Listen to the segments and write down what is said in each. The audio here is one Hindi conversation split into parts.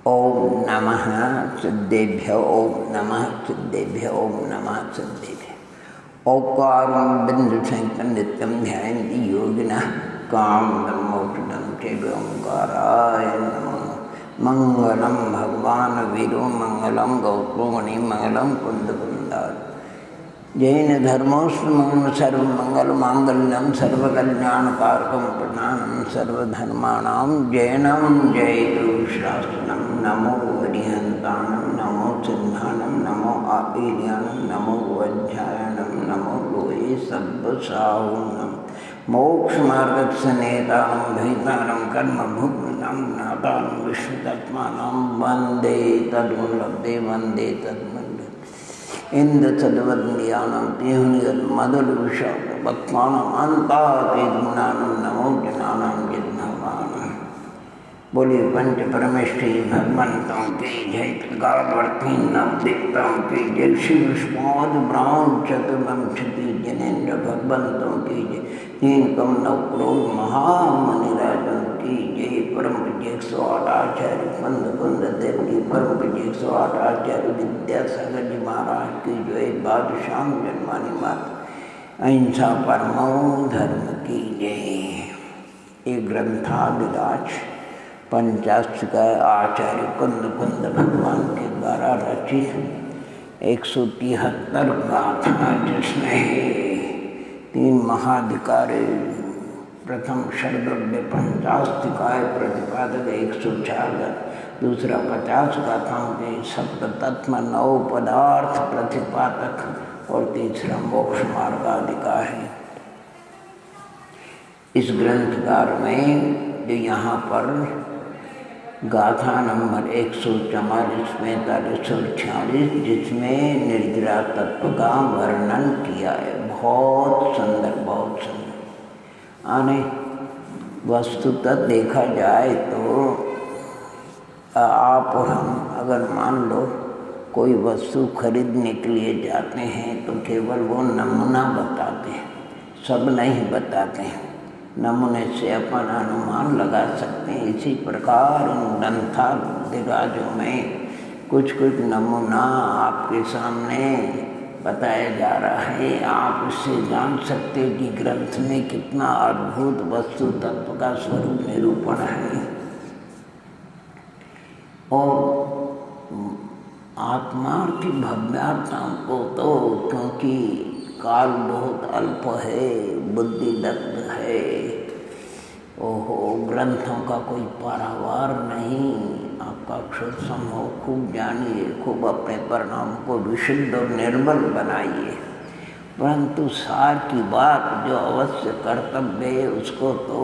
ओम नमः सिद्धेभ्यो ओम नमः सिद्धेभ्यो ओम नमः सिद्धेभ्यो। ओंकारं बिंदुसहितं नित्यं ध्यायन्ति योगिनः कामदं मोक्षदं चैव ओंकाराय नमः। मंगलं भगवान् वीरो मंगलं गौतममुनि मंगलं कुन्दकुन्दार। जैन धर्मोऽस्मि सर्वमङ्गलमाङ्गल्यं सर्वकल्याणकारकं प्रधानं सर्वधर्माणां जैनं जयतु शास्त्रं। नमो वरिहन्तानं नमो सिद्धानं नमो आईर्यानं नमो वज्रायणं नमो लोये सब्बसाहुनं। मोक्षमार्गस्य नेतारं भीतारं कर्मभुक्तां ज्ञातारं विश्वतत्मानं वन्दे तद्वल्लभे वन्दे तद्वल्लभे। इंद्र तद्वद्यानं तिहुनिगत मधुर विषाद वक्मानं अंतातीर्गुणानं नमो जनानां जिन्नवानं। बोलिए पंच परमेष्ठी भगवंतों की जय। गावर्ती नवदिक्तों की जय। शिव विष्णुद ब्राह्मण चतुर्वंश की जनेन्द्र भगवंतों की जय। तीन कम नव करोड़ महामनिराजों की जय। परम पूज्य 108 आचार्य कुंद कुंद देव की परम पूज्य 108 आचार्य विद्यासागर जी महाराज की जय। बादशाह जन्मानी माता अहिंसा परमो धर्म की जय। ये ग्रंथादिराज पंचाष्टका आचार्य कुंद कुंद भगवान के द्वारा रचित 173 गाथा, जिसमें 3 महाधिकारी प्रथम शरदोद्य पंचाष्टिकाय प्रतिपादक 104, दूसरा 50 गाथाओं के सप्त तत्व 9 पदार्थ प्रतिपादक और तीसरा मोक्ष मार्गाधिका है। इस ग्रंथकार में जो यहाँ पर गाथा नंबर 144 में 4546 जिसमें निर्जरा तत्व का वर्णन किया है। बहुत सुंदर, बहुत सुंदर। आने वस्तुतः देखा जाए तो आप और हम अगर मान लो कोई वस्तु खरीदने के लिए जाते हैं तो केवल वो नमूना बताते हैं, सब नहीं बताते हैं। नमूने से अपन अनुमान लगा सकते हैं। इसी प्रकार उन ग्रंथादिराजों में कुछ कुछ नमूना आपके सामने बताया जा रहा है। आप इससे जान सकते हैं कि ग्रंथ में कितना अद्भुत वस्तु तत्व का स्वरूप निरूपण है। और आत्मा की भव्यताओं को तो क्योंकि काल बहुत अल्प है, बुद्धि दग्ध है, ओहो ग्रंथों का कोई पारावार नहीं। आपका अक्षर समूह खूब जानिए, खूब अपने परिणाम को विशुद्ध और निर्मल बनाइए, परंतु सार की बात जो अवश्य कर्तव्य है उसको तो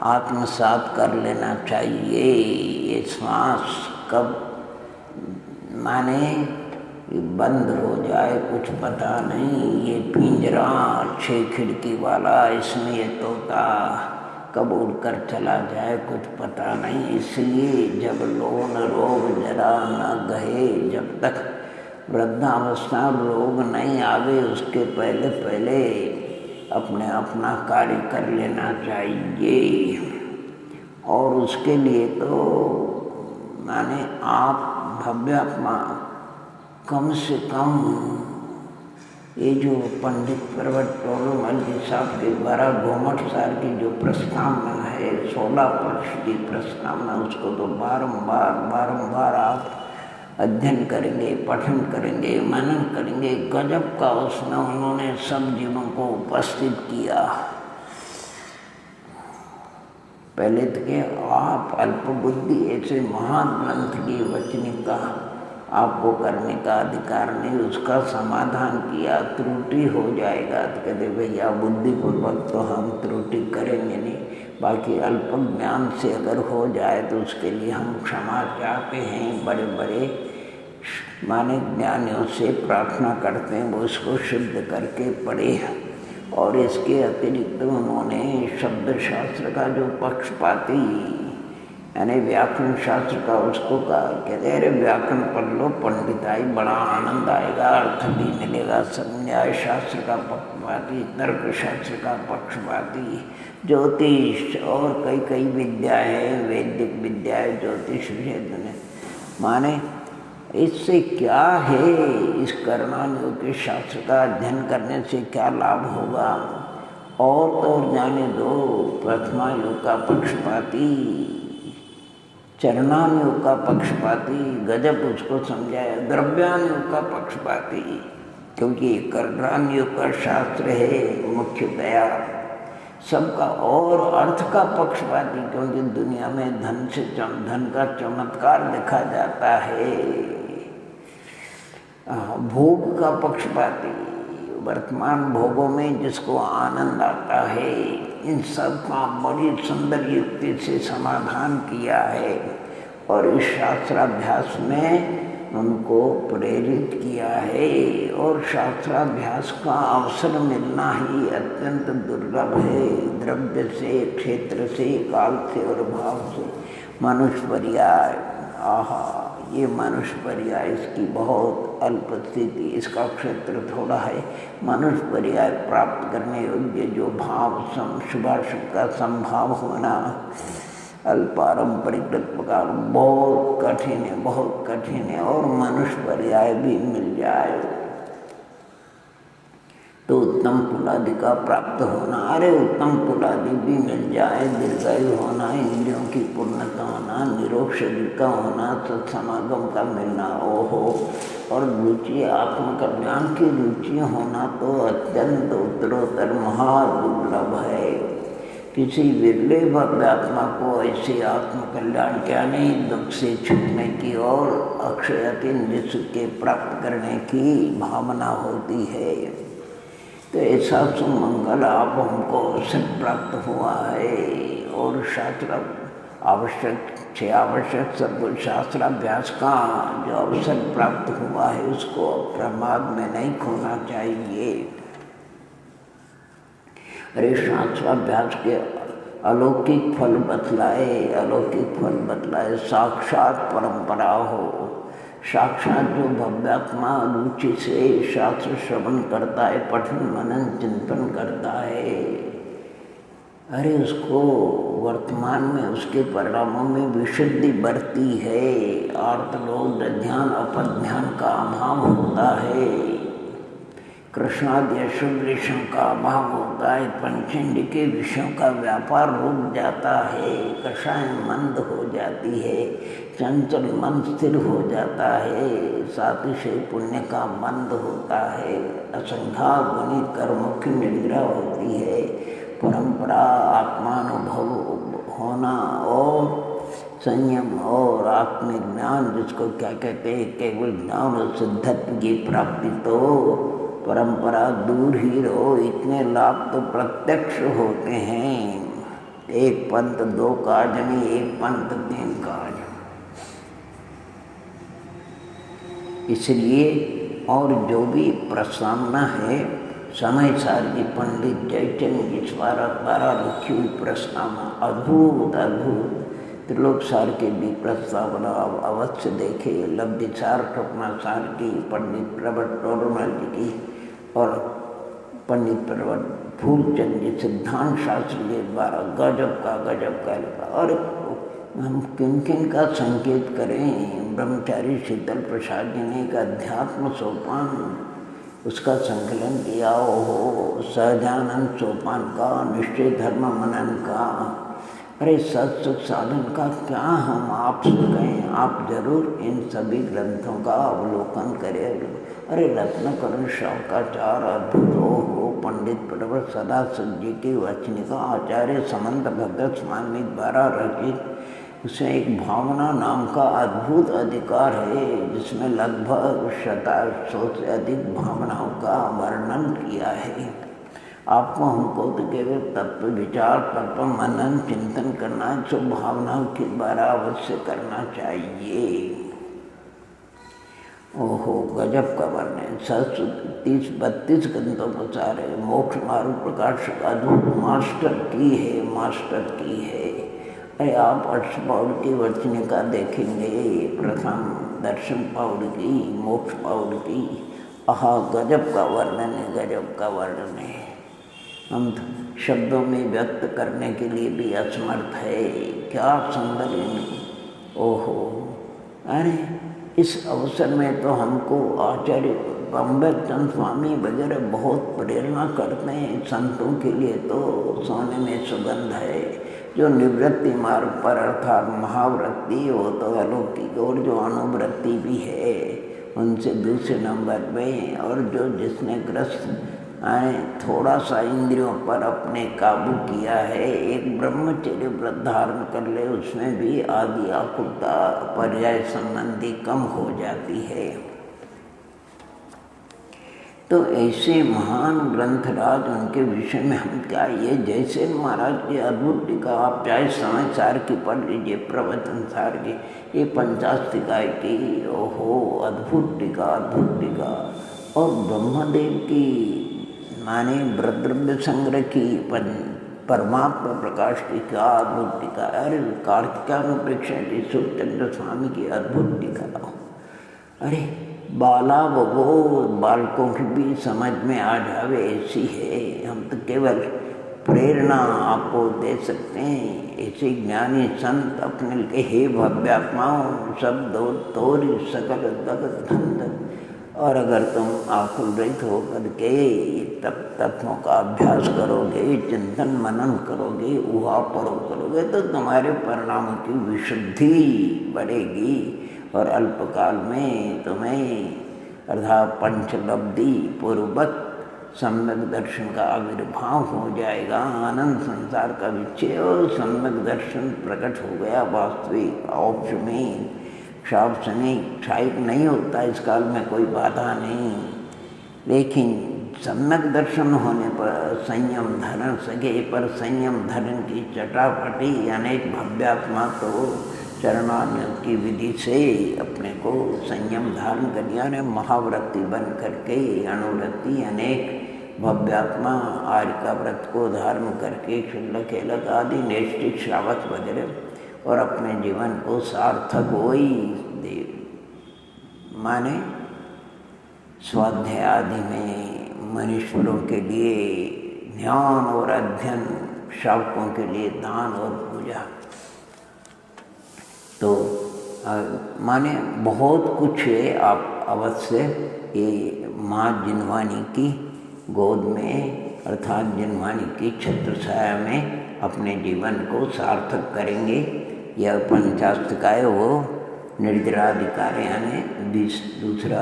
आत्मसात कर लेना चाहिए। ये श्वास कब माने बंद हो जाए कुछ पता नहीं। ये पिंजरा 6 खिड़की वाला, इसमें ये तोता कब उड़कर चला जाए कुछ पता नहीं। इसलिए जब लोन रोग जरा न गए, जब तक वृद्धावस्था रोग नहीं आवे उसके पहले पहले अपना कार्य कर लेना चाहिए। और उसके लिए तो माने आप भव्यात्मा कम से कम ये जो पंडित पर्वत टोलमल जी साहब के द्वारा घूमट सार की जो प्रस्तावना है 16 वर्ष की प्रस्तावना, उसको तो बारंबार आप अध्ययन करेंगे, पठन करेंगे, मनन करेंगे। गजब का उसमें उन्होंने सब जीवों को उपस्थित किया। पहले तो कि आप अल्प बुद्धि ऐसे महान ग्रंथ की वचनिका आपको करने का अधिकार नहीं, उसका समाधान किया। त्रुटि हो जाएगा तो कहते भैया बुद्धिपूर्वक तो हम त्रुटि करेंगे नहीं, बाकी अल्प ज्ञान से अगर हो जाए तो उसके लिए हम क्षमा चाहते हैं। बड़े बड़े माने ज्ञानियों से प्रार्थना करते हैं वो इसको शुद्ध करके पढ़े। और इसके अतिरिक्त उन्होंने शब्द शास्त्र का जो पक्षपाती यानी व्याकरण शास्त्र का उसको कहा, कहते अरे व्याकरण पढ़ लो, पंडिताई बड़ा आनंद आएगा, अर्थ भी मिलेगा। सब न्याय शास्त्र का पक्षपाती, तर्क शास्त्र का पक्षपाती, ज्योतिष और कई कई विद्याएँ, वैदिक विद्याएँ, ज्योतिष विषय माने इससे क्या है, इस कर्णानुयोग के शास्त्र का अध्ययन करने से क्या लाभ होगा। और जाने दो, प्रथमा योग का पक्षपाती, चरणानुयोग का पक्षपाती, गजब उसको समझाया, द्रव्यानुयोग का पक्षपाती, क्योंकि कर्णानुयोग का शास्त्र है मुख्यतया सबका, और अर्थ का पक्षपाती, क्योंकि दुनिया में धन का चमत्कार देखा जाता है। भोग का पक्षपाती, वर्तमान भोगों में जिसको आनंद आता है, इन सब का बड़ी सुंदर युक्ति से समाधान किया है और इस शास्त्राभ्यास में उनको प्रेरित किया है। और शास्त्राभ्यास का अवसर मिलना ही अत्यंत दुर्लभ है। द्रव्य से, क्षेत्र से, काल से और भाव से मनुष्य पर्याय, आहा, ये मनुष्य पर्याय इसकी बहुत अल्प स्थिति, इसका क्षेत्र थोड़ा है। मनुष्य पर्याय प्राप्त करने योग्य जो भाव शुभाशुभ का संभाव होना अल्पारंपरिक प्रकार बहुत कठिन है, बहुत कठिन है। और मनुष्य पर्याय भी मिल जाए तो उत्तम कुलादि का प्राप्त होना, अरे उत्तम कुलादि भी मिल जाए, दीर्घायु होना, इंद्रियों की पूर्णता होना, निरोग शरीर का होना, सत्समागम का मिलना, ओहो, और रुचि आत्मकल्याण की रुचि होना तो अत्यंत उत्तरोत्तर महादुर्लभ है। किसी विरले भव्यात्मा को ऐसे आत्मकल्याण क्या नहीं, दुख से छूटने की और अक्षय निश्चित के प्राप्त करने की भावना होती है। तो ऐसा सुमंगल आप हमको अवसर प्राप्त हुआ है और शास्त्र आवश्यक सब शास्त्राभ्यास का जो अवसर प्राप्त हुआ है उसको प्रमाद में नहीं खोना चाहिए। अरे शास्त्राभ्यास के अलौकिक फल बतलाए, अलौकिक फल बतलाए, साक्षात परंपरा हो, साक्षात जो भव्यात्मा रुचि से शास्त्र श्रवण करता है, पठन मनन चिंतन करता है, अरे उसको वर्तमान में उसके परिणामों में विशुद्धि बढ़ती है, आर्तलोक ध्यान अपध्यान का अभाव होता है, कृष्णादि अशुभ विषयों का अभाव होता है, पंचेंद्रिय के विषयों का व्यापार रुक जाता है, कषाय मंद हो जाती है, चंचल मन स्थिर हो जाता है, सातिशय पुण्य का मंद होता है, असंख्या गुणी कर्मों की निद्रा होती है, परंपरा आत्मानुभव होना और संयम और आत्मिक ज्ञान जिसको क्या कहते हैं, केवल ज्ञान और सिद्धत्व की प्राप्ति, तो परंपरा दूर ही रहो, इतने लाभ तो प्रत्यक्ष होते हैं। एक पंथ दो काज नहीं, एक पंथ तीन काज। इसलिए और जो भी प्रस्तावना है समय सार की पंडित जयचंद द्वारा लिखी हुई प्रस्तावना अद्भुत अद्भुत, त्रिलोक सार के भी प्रस्तावना अवश्य देखे, लब्धि सार स्वप्ना सार की, पंडित प्रवट टोडरमल जी की और पंडित प्रवट फूलचंद जी सिद्धांत शास्त्र के द्वारा गजब का लिखा। और हम किन किन का संकेत करें, ब्रह्मचारी शीतल प्रसाद जी ने एक अध्यात्म सोपान उसका संकलन किया हो, सहजानंद सोपान का, निश्चय धर्म मनन का, अरे सत्सुख साधन का क्या हम आप से कहें, आप जरूर इन सभी ग्रंथों का अवलोकन करें। अरे रत्नकरण शौकाचार अद्भुत हो, पंडित प्रवर सदा जी की वचनिका आचार्य समंत भगत स्वामी द्वारा रचित, उसमें एक भावना नाम का अद्भुत अधिकार है जिसमें लगभग 100 से अधिक भावनाओं का वर्णन किया है। आपको हमको तो केवल तत्व विचार, तत्व मनन चिंतन करना, जो भावनाओं के द्वारा अवश्य करना चाहिए। ओहो गजब का वर्णन, 30-32 ग्रंथों को सारे मोक्ष मार्ग प्रकाश अद्भुत मास्टर की है, मास्टर की है। अरे आप अष्टपौड़ की वचनिका देखेंगे, प्रथम दर्शन पौड़ की, मोक्ष पौड़ की, आहा गजब का वर्णन है, गजब का वर्णन है। हम शब्दों में व्यक्त करने के लिए भी असमर्थ है। क्या सुंदर है। ओहो, अरे इस अवसर में तो हमको आचार्य अम्बेडकर स्वामी वगैरह बहुत प्रेरणा करते हैं। संतों के लिए तो सोने में सुगंध है। जो निवृत्ति मार्ग पर अर्थात महावृत्ति हो तो अलौकिक, और जो अनुवृत्ति भी है उनसे दूसरे नंबर में, और जो जिसने ग्रस्त थोड़ा सा इंद्रियों पर अपने काबू किया है, एक ब्रह्मचर्य व्रत धारण कर ले, उसमें भी आदि आकुलता पर्याय संबंधी कम हो जाती है। तो ऐसे महान ग्रंथराज, उनके विषय में हम क्या, ये जैसे महाराज की अद्भुत टीका, आप चाहे समय सार की पढ़ लीजिए, प्रवचन सार की, ये 50 टीकाएँ की, ओहो अद्भुत टीका, अद्भुत टीका। और ब्रह्मदेव की माने व्रतद्रव्य संग्रह की, परमात्मा प्रकाश की क्या अद्भुत टीका। अरे कार्तिकानुप्रेक्षा जी सूर्यचंद्र स्वामी की अद्भुत टीका। अरे बाला वो बालकों की भी समझ में आ जावे ऐसी है। हम तो केवल प्रेरणा आपको दे सकते हैं। ऐसे ज्ञानी संत अपने के हे भव्यात्माओं सब दो तोरी सकल जगत धन। और अगर तुम आकुल रहित होकर के तब तत्वों का अभ्यास करोगे, चिंतन मनन करोगे, ऊहापोह करोगे, तो तुम्हारे परिणामों की विशुद्धि बढ़ेगी और अल्पकाल में तुम्हें अर्थात पंचलब्धि पूर्वक सम्यक दर्शन का आविर्भाव हो जाएगा। आनंद संसार का विच्छेद और सम्यक दर्शन प्रकट हो गया वास्तविक औक्ष में। क्षाइक नहीं होता इस काल में, कोई बाधा नहीं, लेकिन सम्यक दर्शन होने पर संयम धरण सके, पर संयम धरण की चटापटी अनेक भव्यात्मा तो चरणान्यों की विधि से अपने को संयम धारण कर, यानी महाव्रती बन करके अनुवृत्ति अनेक भव्यात्मा आर्य का व्रत को धारण करके क्षुल्लक हेलक आदि नैष्ठिक श्रावक वगैरह, और अपने जीवन को सार्थक वही दे माने स्वाध्याय आदि में मनुष्यों के लिए ध्यान और अध्ययन, श्रावकों के लिए दान और पूजा। तो माने बहुत कुछ है। आप अवश्य ये माँ जिनवानी की गोद में अर्थात जिनवानी की छत्रछाया में अपने जीवन को सार्थक करेंगे। यह 50 का है, वो निर्जराधिकार यानी दूसरा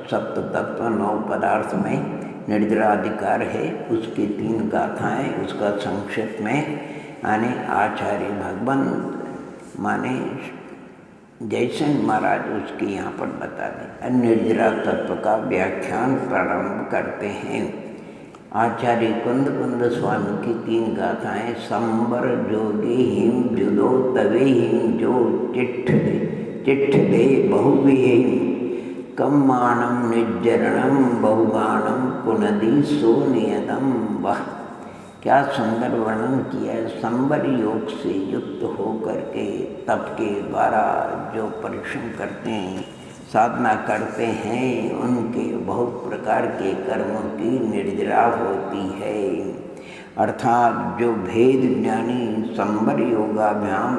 सप्त तत्व 9 पदार्थ में निर्जराधिकार है, उसकी 3 गाथाएँ। उसका संक्षेप में यानी आचार्य भगवंत माने जयसेन महाराज उसकी यहाँ पर बता दें। निर्जरा तत्व का व्याख्यान प्रारंभ करते हैं। आचार्य कुंद कुंद स्वामी की 3 गाथाएँ। संबर जोगे हिम जुदो तवे हिम जो चिट्ठ दे बहुविहिम कम मानम निर्जरणम बहुगानम पुनदी सोनियतम। वाह, क्या सुंदर वर्णन किया है। संबर योग से युक्त होकर के तप के द्वारा जो परिश्रम करते हैं, साधना करते हैं, उनके बहुत प्रकार के कर्मों की निर्जरा होती है। अर्थात जो भेद ज्ञानी संबर योगाभ्याम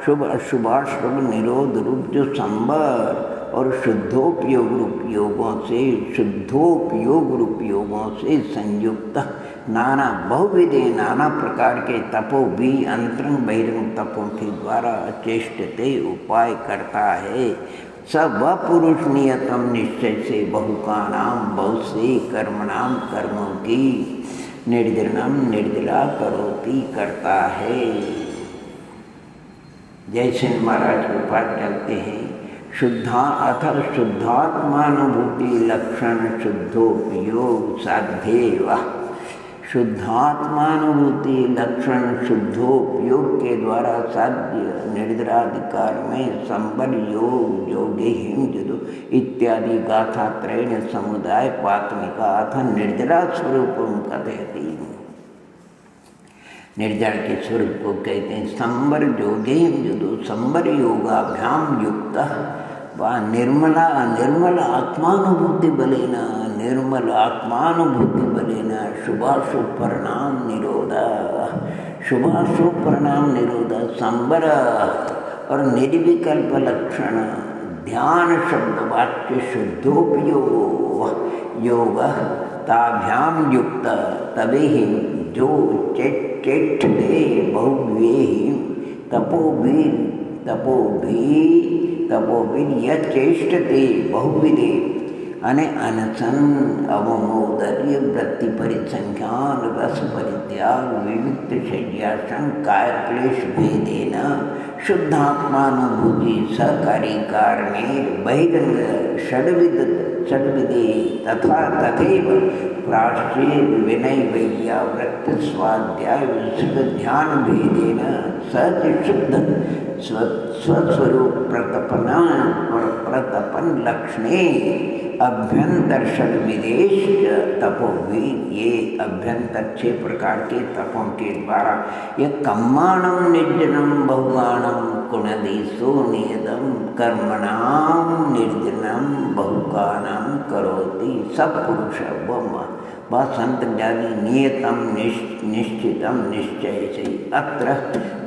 शुभ अशुभाशुभ निरोध रूप जो संबर और शुद्धोपयोग रूप योगों से संयुक्त नाना बहुविधि नाना प्रकार के तपों भी अंतरंग बहिरंग तपों के द्वारा चेष्टते उपाय करता है। सब वह पुरुष नियतम निश्चय से बहुका नाम बहुत से कर्मणाम कर्मों की निर्जनम निर्जला करोति करता है। जैसे महाराज के पास चलते हैं। शुद्धात्मानुभूति लक्षण शुद्धोपयोग साध्य। शुद्धात्मानुभूति लक्षण शुद्धोपयोग के द्वारा साध्य निर्जराधिकार में संबर योग जोगे हिम जुदो इत्यादि गाथा त्रैण समुदाय पात्मिका अथ निर्जरा स्वरूपम कथयति। निर्जर के स्वरूप को कहते हैं संवर योगे युदो संवर योगाभ्याम युक्त वा निर्मल आत्मानुभूति बलेन निर्मल आत्मानुभूति बलेन शुभाशुभ परिणाम निरोध शुभाशुभ परिणाम निरोध संवर और निर्विकल्प लक्षण ध्यान शब्द वाक्य शुद्धोपयोग योग ताभ्याम युक्त तबे ही जो चेष्टते बहुव्येहि तपोभिर यह चेष्टते बहुविधे अने अनशन अवमोदर्य वृत्ति परिसंख्यान रस परित्याग विविक्त शय्यासन काय क्लेश भेदेन शुद्धात्मानुभूति सहकारी कारणे बहिरंग षड्विधे तथा तथैव प्राश्चेद विनय वैया वृत्त स्वाध्याय ध्यान भेदेन सहज शुद्ध स्वस्वरूप प्रतपन लक्षणे अभ्यंतर षड्विदेश तपोभी ये अभ्यंतर 6 प्रकार के तपों के द्वारा यह कम्माणम निर्जनम बहुगाणम कुणदेशो नियतम कर्मणाम निर्जनम बहुगानम करोति सत्पुरुष वह संत जानी नियतम निश्चितम निश्चय से अत्र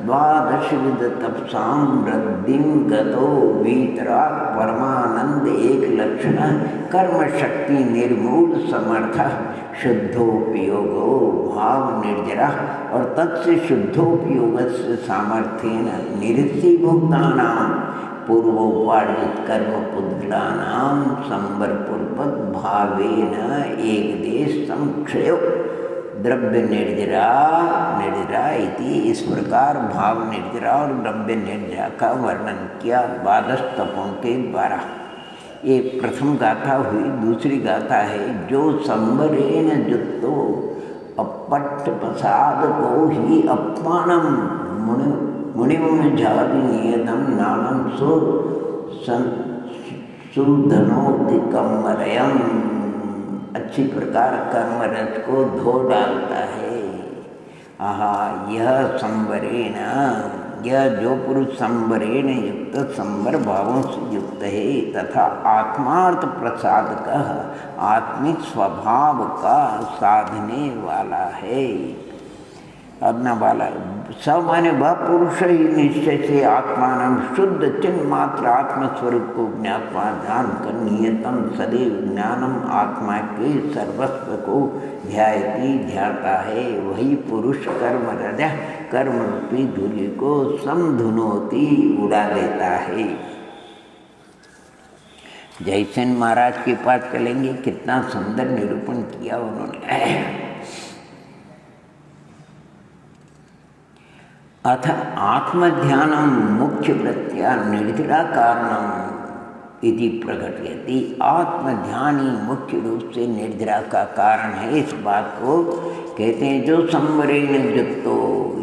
द्वादशविध तपसां वृद्धिं गतो वीतराग परमानंद एक लक्षण कर्म शक्ति निर्मूल समर्थ शुद्धोपयोगो भाव निर्जरा और तत्से शुद्धोपयोग से सामर्थ्येन निरसीभूतानां पूर्वोपार्जित कर्म पुद्गलानां संबरपूर्वक भावेन एक देश संक्षय द्रव्य निर्जरा इति इस प्रकार भाव निर्जरा और द्रव्य निर्जरा का वर्णन किया 12 तपों के द्वारा। ये प्रथम गाथा हुई। दूसरी गाथा है जो संवरेण युक्तो अपट्ट प्रसाद को ही अपमानम मुनिम जाति नियतम नानम सुधनोति कम्मरयम अच्छी प्रकार कर्म रस को धो डालता है। आहा यह संवरेण यह जो पुरुष संवरेण युक्त संवर भावों से युक्त है तथा आत्मार्थ प्रसाद का आत्मिक स्वभाव का साधने वाला है। अपना वाला सब माने वह पुरुष ही निश्चय से आत्मान शुद्ध चिन्ह मात्र आत्मस्वरूप को ज्ञापा ध्यान कर नियतम सदैव ज्ञानम आत्मा के सर्वस्व को ध्याता है। वही पुरुष कर्म हृदय कर्म रूपी धूलि को समधुनोती उड़ा देता है। जयसेन महाराज के पास चलेंगे, कितना सुंदर निरूपण किया उन्होंने। अथ आत्मध्यानम मुख्य वृत्त्या निर्जरा कारणम इति प्रकटयति। आत्मध्यान ही मुख्य रूप से निर्जरा का कारण है। इस बात को कहते हैं जो संवरेण युक्तो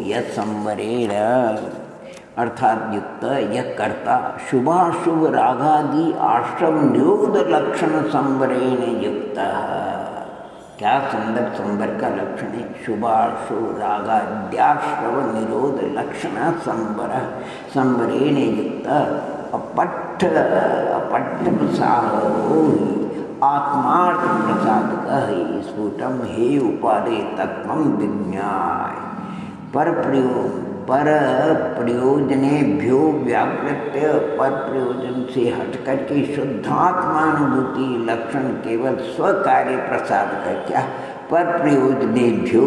यह संवरेण अर्थात युक्त यह कर्ता शुभाशुभ रागादि आश्रम निरोध लक्षण संवरेण युक्त। क्या सुंदर संवर का लक्षण है। शुभाशुभ रागाद्याश्रव निरोध लक्षण संवरेण युक्त अपट्ठ प्रसादो आत्मार्थ प्रसाद कहि स्फुटम हे उपादे तत्वं विज्ञाय पर प्रयोजनेभ्यो व्याकृत्य पर प्रयोजन से हटकर के शुद्धात्मानुभूति लक्षण केवल स्वकार्य प्रसाद का क्या पर प्रयोजनेभ्यो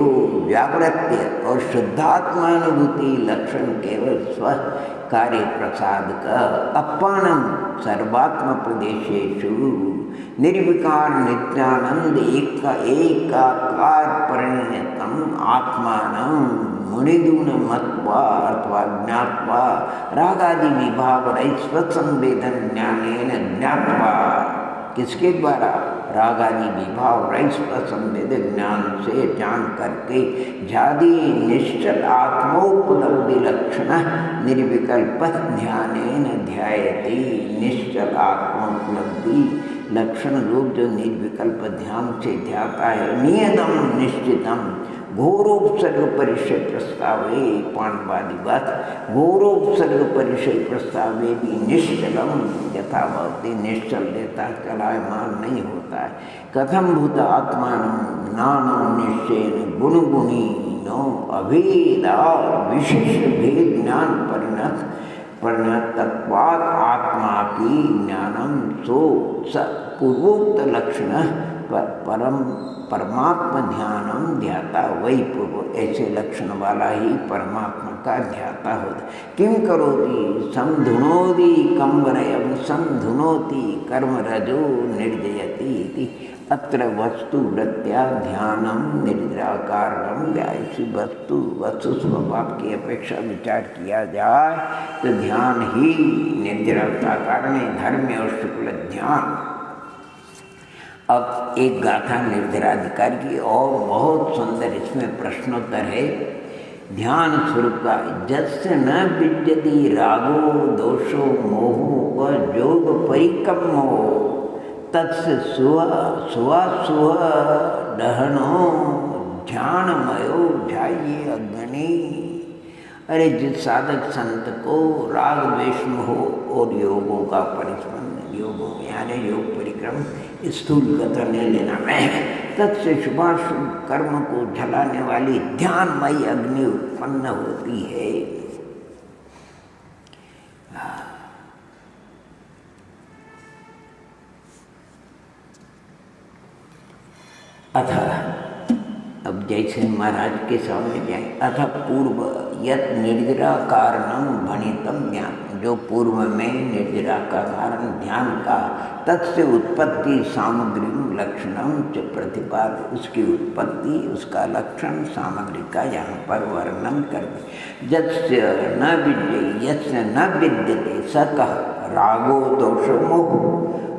व्याकृत्य और शुद्धात्मानुभूति लक्षण केवल स्व कार्य प्रसाद का अपानम सर्वात्म प्रदेशेषु निर्विकार नित्यानंद एकाकार परिणतम आत्मानं मुनिदून मत्वा अथवा ज्ञात्वा रागादि विभाव स्वसंवेदन ज्ञानेन ज्ञात्वा किसके द्वारा रागादि विभाव स्वसंवेदन ज्ञान से जान करके जाति निश्चल आत्मोपलब्धि लक्षण निर्विकल्प ध्यानेन ध्यायति। निश्चल आत्मोपलब्धि लक्षण रूप जो निर्विकल्प ध्यान से ध्याता है। नियतम निश्चितम घोरोपसर्ग परिचय प्रस्तावे पाणवादी बात घोरोपसर्ग परिचय प्रस्तावे भी निश्चलम यथावती निश्चल देता चलायमान नहीं होता है। कथम भूत आत्मान ज्ञानम निश्चय गुणगुणी नो अभेदा विशेष भेद ज्ञान परिणतत्वात् आत्मा की ज्ञानम सो स पूर्वोक्त लक्षण परमात्मा ध्यानम ध्याता वही पूर्व ऐसे लक्षण वाला ही परमात्मा का ध्याता होता। किम करोति समधुनोति कम्बरयम समधुनोति कर्म रजो निर्जयति इति अत्र वस्तु वृत्त्या ध्यानम निद्रा कारणम व्यायसी वस्तु स्वभाव की अपेक्षा विचार किया जाए तो ध्यान ही निद्रा का कारण है। धर्म और शुक्ल ध्यान। अब एक गाथा निर्धराधिकार की और बहुत सुंदर इसमें प्रश्नोत्तर है। ध्यान स्वरूप का जस्य न विद्यति रागो दोषो मोहो व जोग परिकम्मो तत्से सुवा दहनो ध्यानमयो ध्याये अग्नि। अरे जिस साधक संत को राग द्वेष हो और योगों का परिस्पंद योगों यानी योग परिक्रम स्थूल गत नहीं लेना में तत्से शुभाशुभ कर्म को जलाने वाली ध्यानमयी अग्नि उत्पन्न होती है। अथ अब जैसे महाराज के सामने जाए अथ पूर्व यत निर्जरा कारणम भणितम ज्ञान जो पूर्व में निर्जरा का कारण ध्यान का तत्से उत्पत्ति सामग्री लक्षणम च प्रतिपाद उसकी उत्पत्ति उसका लक्षण सामग्री का यहाँ पर वर्णन कर यस्य न विद्यते स कः रागो दोष मोह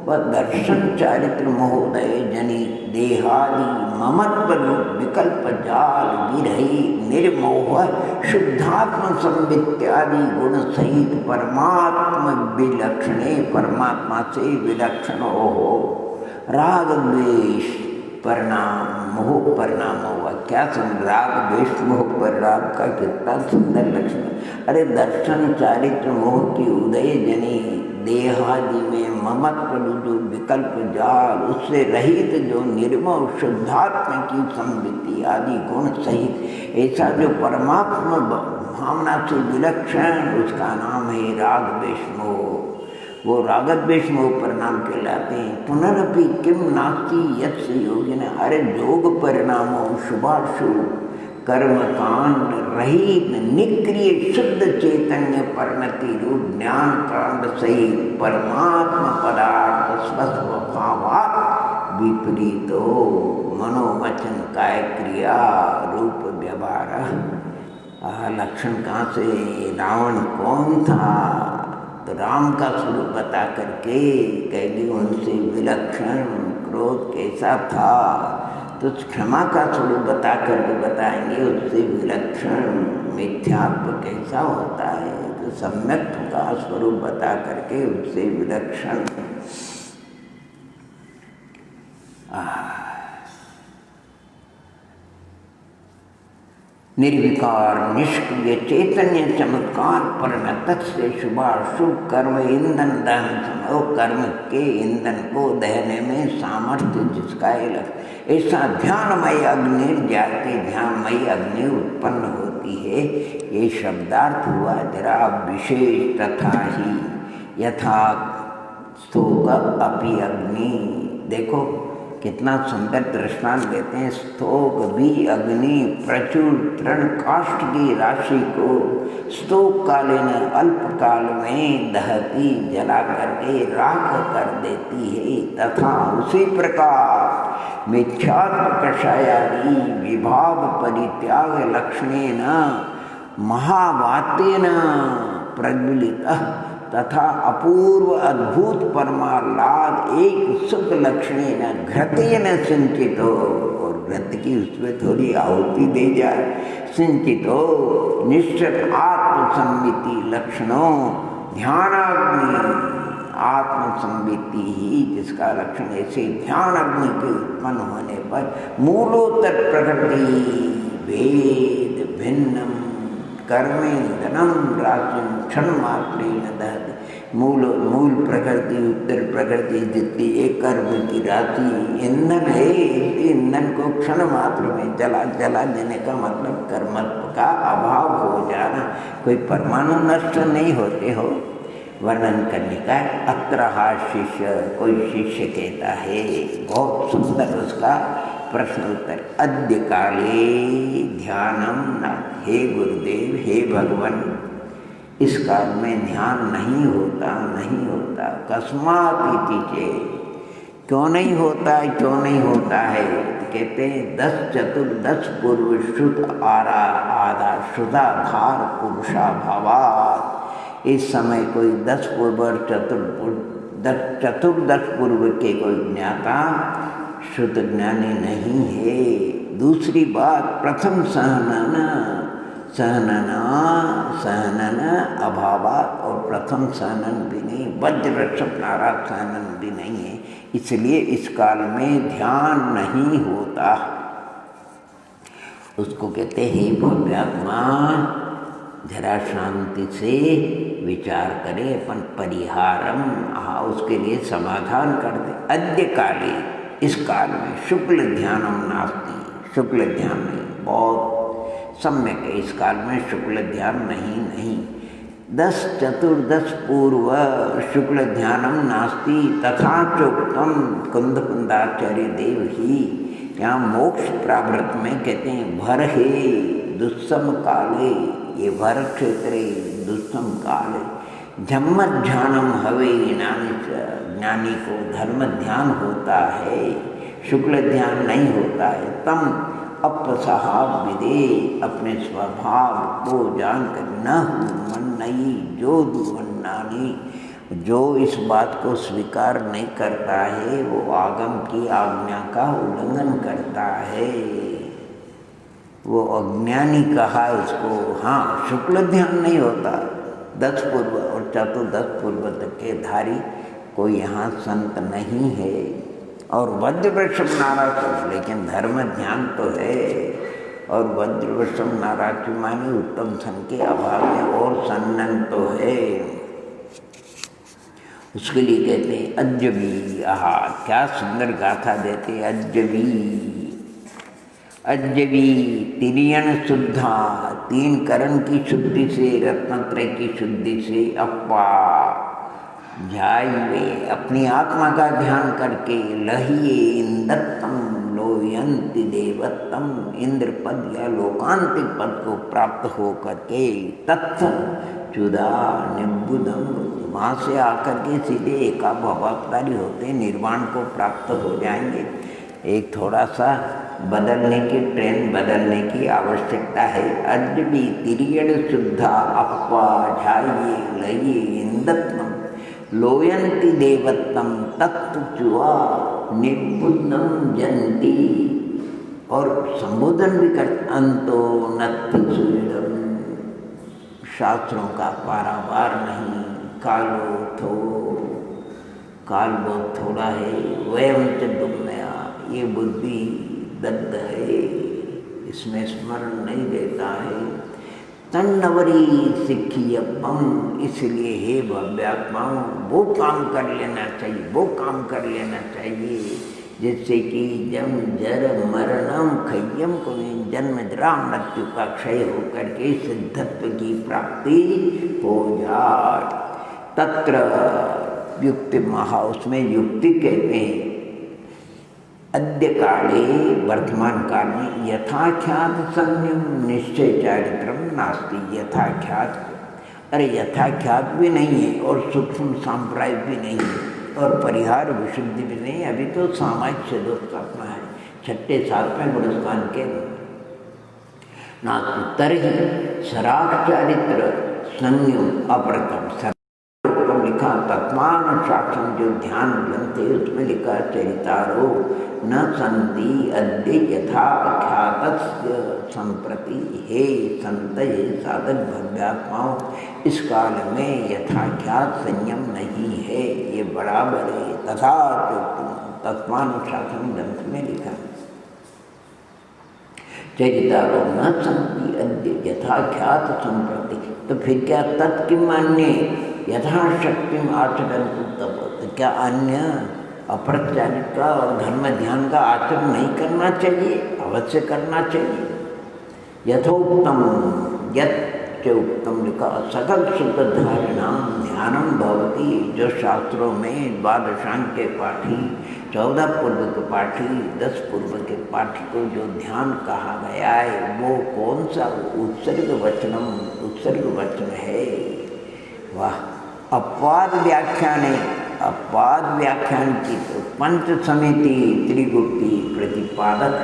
व दर्शन चारित्र महोदय जनि देहादि ममत्व विकल्प जाल विरही निर्मोह शुद्धात्म संवित्यादि गुण सहित परमात्म विलक्षणे परमात्मा से विलक्षण हो। राग द्वेष परिणाम मोह परिणाम होगा। क्या राग द्वेष मोह परिणाम का कितना सुंदर लक्षण। अरे दर्शन चारित्र मोह की उदय जनी देहादि में ममत्व जो विकल्प जाल उससे रहित जो निर्मल शुद्धात्म की संवित्ति आदि गुण सहित ऐसा जो परमात्मा भावना से विलक्षण उसका नाम है राग द्वेष मोह। वो राग द्वेष मोह परिणाम कहलाते हैं। पुनरपि किम नास्ति यस्य योगिन अरे योग परिणामों शुभाशुभ कर्म कांड रहित निक्रिय शुद्ध चैतन्य परिणति रूप ज्ञान कांड सहित परमात्मा पदार्थ स्वस्वभावात् विपरीतो मनोवचन काय क्रिया रूप व्यवहार। लक्षण कहाँ से? रावण कौन था? तो राम का स्वरूप बता करके कहेगी उनसे विलक्षण क्रोध कैसा था तो क्षमा का स्वरूप बता करके बताएंगे उससे विलक्षण मिथ्यात्व कैसा होता है। तो सम्यक्त्व का स्वरूप बता करके उससे विलक्षण निर्विकार निष्क्रिय चैतन्य चमत्कार परिणत से शुभाशुभ कर्म ईंधन दहन समय कर्म के ईंधन को दहने में सामर्थ्य जिसका ऐसा ध्यानमय अग्नि जाते ध्यानमयी अग्नि उत्पन्न होती है। ये शब्दार्थ हुआ जरा विशेष तथा ही यथा स्तोक अपि अग्नि। देखो कितना सुंदर दृष्टांत देते हैं। स्तोक भी अग्नि प्रचुर तृण काष्ठ की राशि को स्तोक कालीन अल्प काल में दहती जला करके राख कर देती है। तथा उसी प्रकार मिथ्यात्व कषायादि विभाव परित्याग लक्षणेन महावातेन प्रज्वलितः तथा अपूर्व अद्भुत परमालाद एक सुख लक्षणेन घृतेन सिंचित हो और घृत की उसमें थोड़ी आहुति दे जाए सिंचित हो निश्चित आत्मसंविति लक्षणों ध्यानाग्नि आत्मसंविति ही जिसका लक्षण ऐसे ध्यान अग्नि के उत्पन्न होने पर मूलोत्तर प्रकृति वेद भिन्नम कर्मेंद्रम राशिम क्षण मात्रेण दहति। मूल प्रकृति उत्तर प्रकृति जितनी एक कर्म की राशि ईंधन है, ईंधन को क्षण मात्र में जला देने का मतलब कर्मत्व का अभाव हो जाना। कोई परमाणु नष्ट नहीं होते हो। वर्णन करने का अत्रहा शिष्य, कोई शिष्य कहता है, बहुत सुंदर उसका प्रश्न उत्तर। अद्य काले ध्यानम न, हे गुरुदेव, हे भगवान, इस काल में ध्यान नहीं होता। कस्मात् इति चेत्, क्यों नहीं होता है? कहते हैं 10 चतुर्दश पूर्व शुद्ध आधा शुद्धाधार पुरुषा भावात्। इस समय कोई 10 पूर्व और चतुर्दश पूर्व के कोई ज्ञाता शुद्ध ज्ञानी नहीं है। दूसरी बात, प्रथम सहनन अभावात, और प्रथम सहनन भी नहीं, वज्रक्षप नाराज सहनन भी नहीं है। इसलिए इस काल में ध्यान नहीं होता। उसको कहते हैं भव्यात्मा, जरा शांति से विचार करे, अपन परिहारम, उसके लिए समाधान कर दे। अद्य काले, इस काल में शुक्ल ध्यानम नास्ति, शुक्ल ध्यान नहीं, बहुत सम्यक है। इस काल में शुक्ल ध्यान नहीं। 10 चतुर्दश पूर्व शुक्ल ध्यानम नास्ति तथा चोक्तम कुंदाचार्य देव ही। यहाँ मोक्ष प्रावृत में कहते हैं भर हे दुस्सम काले, ये भर क्षेत्र दुस्सम काल है। धम्म ध्यानम हवे, ज्ञानी को धर्म ध्यान होता है, शुक्ल ध्यान नहीं होता है। तम अपसहाव विदे, अपने स्वभाव को जानकर, न मन नहीं जो दुवन्नानी, जो इस बात को स्वीकार नहीं करता है वो आगम की आज्ञा का उल्लंघन करता है। वो अज्ञानी कहा उसको। हाँ, शुक्ल ध्यान नहीं होता। 10 पूर्व और चतुर्दश पूर्व तक के धारी कोई यहाँ संत नहीं है। और वज्रवृषभ नाराज, लेकिन धर्म ध्यान तो है। और वज्रवृषभ नाराज माने उत्तम सन के अभाव में और सन्नन तो है। उसके लिए कहते हैं अज्जवी। आहा, क्या सुंदर गाथा देते। अज्जवी तिरियन शुद्धा, 3 करण की शुद्धि से, रत्नत्रय की शुद्धि से, अप्पा ध्याये, अपनी आत्मा का ध्यान करके, लहिए इंदत्तम लोयंति देवत्तम, इंद्र पद या लोकांतिक पद को प्राप्त हो करके, तत्थ चुदा निबुधम, वहाँ से आकर के सीधे एका भवावतारी होते निर्वाण को प्राप्त हो जाएंगे। एक थोड़ा सा बदलने की, ट्रेन बदलने की आवश्यकता है। अज्जवी तिरियण शुद्धा अप्पा ध्याये लये इंदत्तम लोयंति देवत्तम तत्व निबुद्धम जनती, और संबोधन भी कर अंतो नत्ति सुदम, शास्त्रों का पारावार नहीं। काल बहुत थोड़ा है। वयम च दुम्नया, ये बुद्धि दग्ध है, इसमें स्मरण नहीं देता है। तन्नवरी सिखियपम, इसलिए हे भव्यात्माओं, वो काम कर लेना चाहिए जिससे कि जम जर मरणम खय्यम को, जन्म जरा मृत्यु का क्षय होकर के सिद्धत्व की प्राप्ति हो जाए। तत्र युक्ति महा, उसमें युक्ति कहते हैं। अद्य काले, वर्तमान काल में, यथाख्यात संयम निश्चय चारित्रम नास्ति। यथाख्यात, अरे यथाख्यात भी नहीं है और सूक्ष्म सांप्रायिक भी नहीं है और परिहार विशुद्धि भी नहीं। अभी तो सामाजिक सदोत्पन्ना है, 6ठे 7वें गुणस्थान के नास्तुतर ही सराग चारित्र संयम अप्रतम लिखा। तत्मान शासन जो ध्यान ग्रंथ है उसमें लिखा चरितारो न संति अद्य यथा ख्यात संप्रति। हे संत, हे साधक भव्यात्माओं, इस काल में यथाख्यात संयम नहीं है, ये बराबर है। तथा तत्वानुशासन ग्रंथ में लिखा। चरितारो न संति अद्य यथाख्यात संप्रति। तो फिर क्या तत्किम अन्य यथाशक्ति आचरण तब, तो क्या अन्य अपरचारित का और धर्म ध्यान का आचरण नहीं करना चाहिए? अवश्य करना चाहिए। यथोक्तम यत् उत्तम लिखा सकल सुख धारणा ध्यानम भवती। जो शास्त्रों में द्वादशांग के पाठी, 14 पूर्व के पाठी, 10 पूर्व के पाठी को जो ध्यान कहा गया है वो कौन सा? उत्सर्ग वचन है। वाह! अपवाद व्याख्यान है। अपवाद व्याख्यान की तो पंच समिति त्रिगुप्ती प्रतिपादक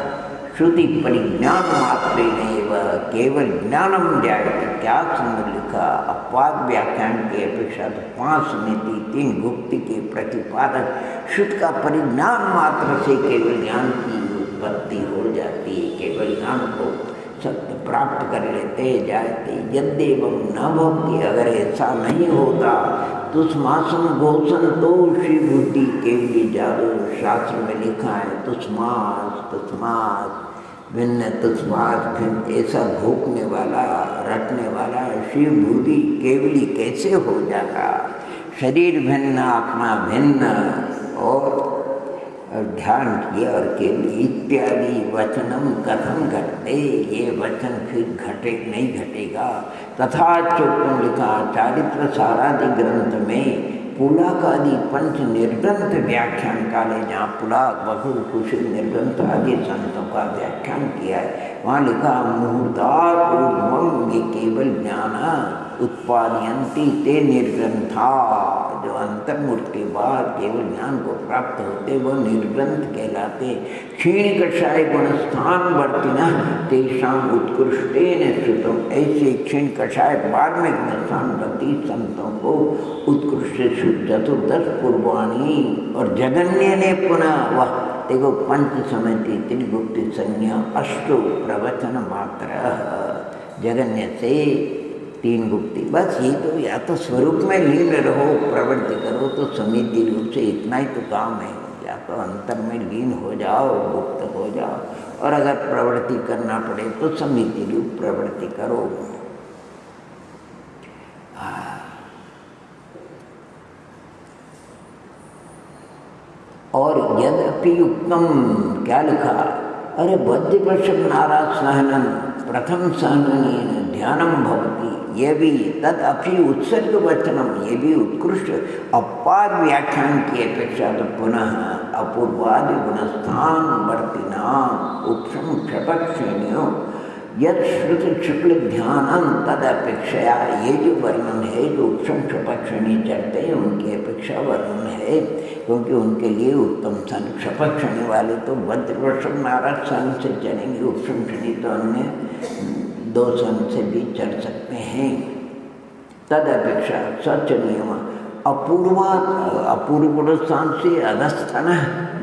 श्रुति परिज्ञान मात्र नहीं, वह केवल ज्ञानम जायते। क्या सुंदर लिखा! अपवाद व्याख्यान की अपेक्षा तो 5 समिति 3 गुप्ति के प्रतिपादक श्रुति का परिज्ञान मात्र से केवल ज्ञान की उत्पत्ति हो जाती है। केवल ज्ञान को सत्य प्राप्त कर लेते जाते। यद्येवं न भवति, अगर ऐसा नहीं होता तो तुष्मासम घोषण तो श्री बुद्धि केवली जादू। शास्त्र में लिखा है तुष्मास भिन्न तुष्मास भिन्न, ऐसा भोगने वाला रटने वाला शिव बुद्धि केवली कैसे हो जाता? शरीर भिन्न आत्मा भिन्न और ध्यान किया और केवल इत्यादि वचनम कथम घटते, ये वचन फिर नहीं घटेगा। तथा चोक्तम लिखा चारित्र सारादि ग्रंथ में पुलाकादि पंच निर्ग्रंथ व्याख्यान काले, जहाँ पुलाक बकुल कुशल निर्ग्रंथ आदि संतों का व्याख्यान किया है, वहाँ लिखा मुहूर्तापूर्वम ये केवल ज्ञान उत्पादयंती ते निर्ग्रंथा। जो अंतर्मुख के बाद केवल ज्ञान को प्राप्त होते वो निर्ग्रंथ कहलाते। क्षीण कषाय गुणस्थान वर्तिना तेषाम उत्कृष्टेन श्रुतम। ऐसे क्षीण कषाय बाद में गुणस्थान वर्ती संतों को उत्कृष्ट चतुर्दश पूर्वाणी और जगन्य ने पुनः वह देखो पंच समिति त्रिगुप्त संज्ञा अष्टो प्रवचन मात्र। जगन्य से 3 गुप्ति, बस ये तो या तो स्वरूप में लीन रहो, प्रवृत्ति करो तो समिति रूप से इतना ही तो काम है। या तो अंतर में लीन हो जाओ, गुप्त हो जाओ, और अगर प्रवृत्ति करना पड़े तो समिति रूप प्रवृत्ति करो। और यद्यपि उत्तम क्या लिखा? अरे बद्धिपश्यम नाराज सहनन प्रथम सहनन ध्यानम भवती, ये भी तदपि उत्सर्ग वचनम, ये भी उत्कृष्ट अपवाद व्याख्यान की अपेक्षा तो पुनः अपूर्वादि गुणस्थान वर्तिनाम उपशम क्षपक्षेण्यो यद श्रुति शुक्ल ध्यानम तद अपेक्षा। ये जो वर्णन है जो उपशम क्षपक्षणी चलते हैं उनकी अपेक्षा वर्णन है, क्योंकि उनके लिए उत्तम सन क्षपक्षणी वाले तो वज्रवर्षम नाराज सन से चलेंगे, उपशम क्षणी तो अन्य 2 सन से भी चल सकते हैं। तद अपेक्षा सच नियम अपूर्व गुणस्थान से अधस्थन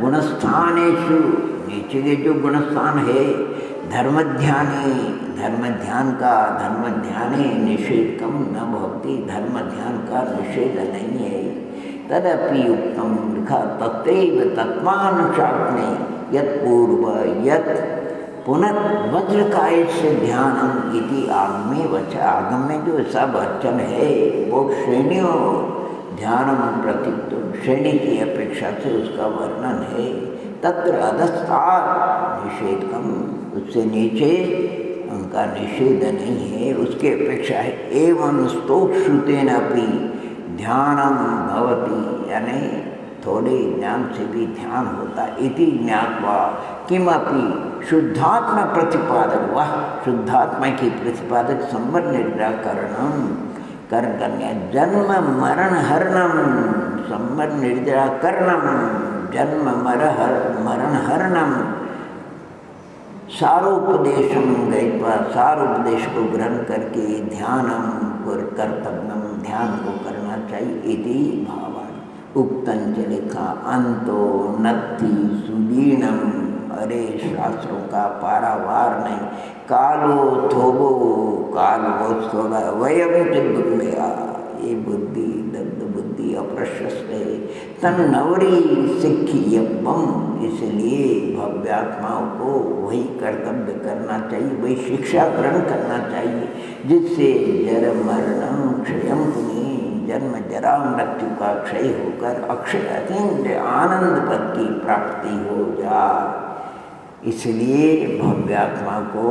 गुणस्थानेषु, नीचे के जो गुणस्थान है धर्म ध्याने निषेध कम न भवती, धर्म ध्यान का निषेध नहीं है। तदपि उत्तम लिखा तत्रैव तत्वानुशासने यत् पूर्व यत् पुनः वज्रकाय से ध्यानम इति आगमे वच। आगम में जो सब वचन है वो श्रेणियों ध्यानम प्रतित्व श्रेणी की अपेक्षा से उसका वर्णन है। तत्र अधस्तात् निषेधकम, उससे नीचे उनका निषेध नहीं है, उसकी अपेक्षा है। एवं स्तोक श्रुतेन अपि ध्यानम भवति, यानी थोड़े ज्ञान से भी ध्यान होता। इति ज्ञात्वा किमपि शुद्धात्मा प्रतिपादक, वह शुद्धात्मा की प्रतिपादक संवर निराकरणम कर कन्या जन्म मरण हरणम संवर निराकरणम जन्म मरण हरणम सारोपदेशम गयित्वा, सारोपदेश को ग्रहण करके ध्यानम कर्तव्यम, ध्यान को करना चाहिए। इति भावान उक्तंच लिखा अंतो नत्थि सुदीनम। अरे शास्त्रों का पारावार नहीं। कालो थोबो काल वो थोड़ा वयम चिद्दुमेया, ये बुद्धि लब्ध बुद्धि अप्रशस्ते तन नवरी सिक्खियम। इसलिए भव्यात्माओं को वही कर्तव्य करना चाहिए, वही शिक्षा ग्रहण करना चाहिए जिससे जर मरण क्षयम पुनि, जन्म जरा मृत्यु का क्षय होकर अक्षय अतीन्द्र आनंद पद की प्राप्ति हो जाए। इसलिए भव्यात्मा को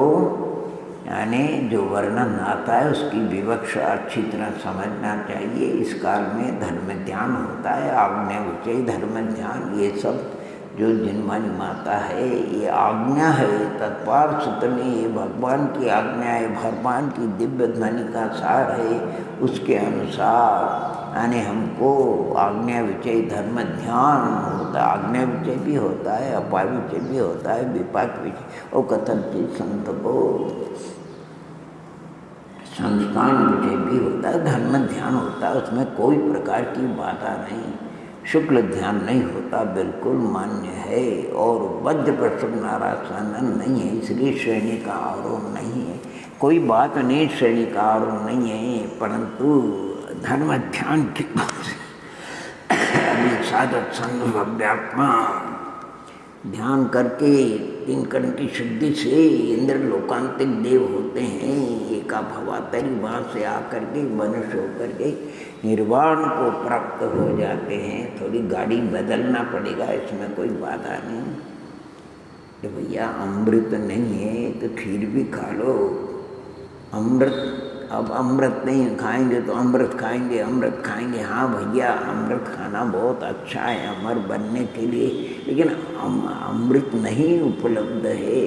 यानी जो वर्णन आता है उसकी विवक्षा अच्छी तरह समझना चाहिए। इस काल में धर्म ध्यान होता है, आज्ञा विषय धर्म ध्यान, ये सब जो जिनमानी माता है ये आज्ञा है। तत्पार सूत्र में ये भगवान की आज्ञा है, भगवान की दिव्य ध्वनि का सार है। उसके अनुसार यानी हमको आज्ञा विषय धर्म ध्यान होता है। आज्ञा विषय भी होता है, अपाय विषय भी होता है, विपाक विषय और कथनचित संत को संस्थान विषय भी होता है, धर्म ध्यान होता है। उसमें कोई प्रकार की बाधा नहीं, शुक्ल ध्यान नहीं होता, बिल्कुल मान्य है। और वज्र प्रसुर नारायण नहीं है, इसलिए श्रेणी का आरोप नहीं है, कोई बात नहीं, श्रेणी का आरोप नहीं है। परंतु धर्म ध्यान की अभी साधक संग भव्यात्मा ध्यान करके तीन कर्ण की शुद्धि से इंद्र लोकांतिक देव होते हैं। एका भवातरी वहाँ से आकर के मनुष्य होकर के निर्वाण को प्राप्त हो जाते हैं। थोड़ी गाड़ी बदलना पड़ेगा, इसमें कोई बाधा नहीं। तो भैया अमृत नहीं है तो खीर भी खा लो। अमृत अब अमृत नहीं खाएंगे तो अमृत खाएंगे, अमृत खाएंगे। हाँ भैया अमृत खाना बहुत अच्छा है अमर बनने के लिए, लेकिन अमृत नहीं उपलब्ध है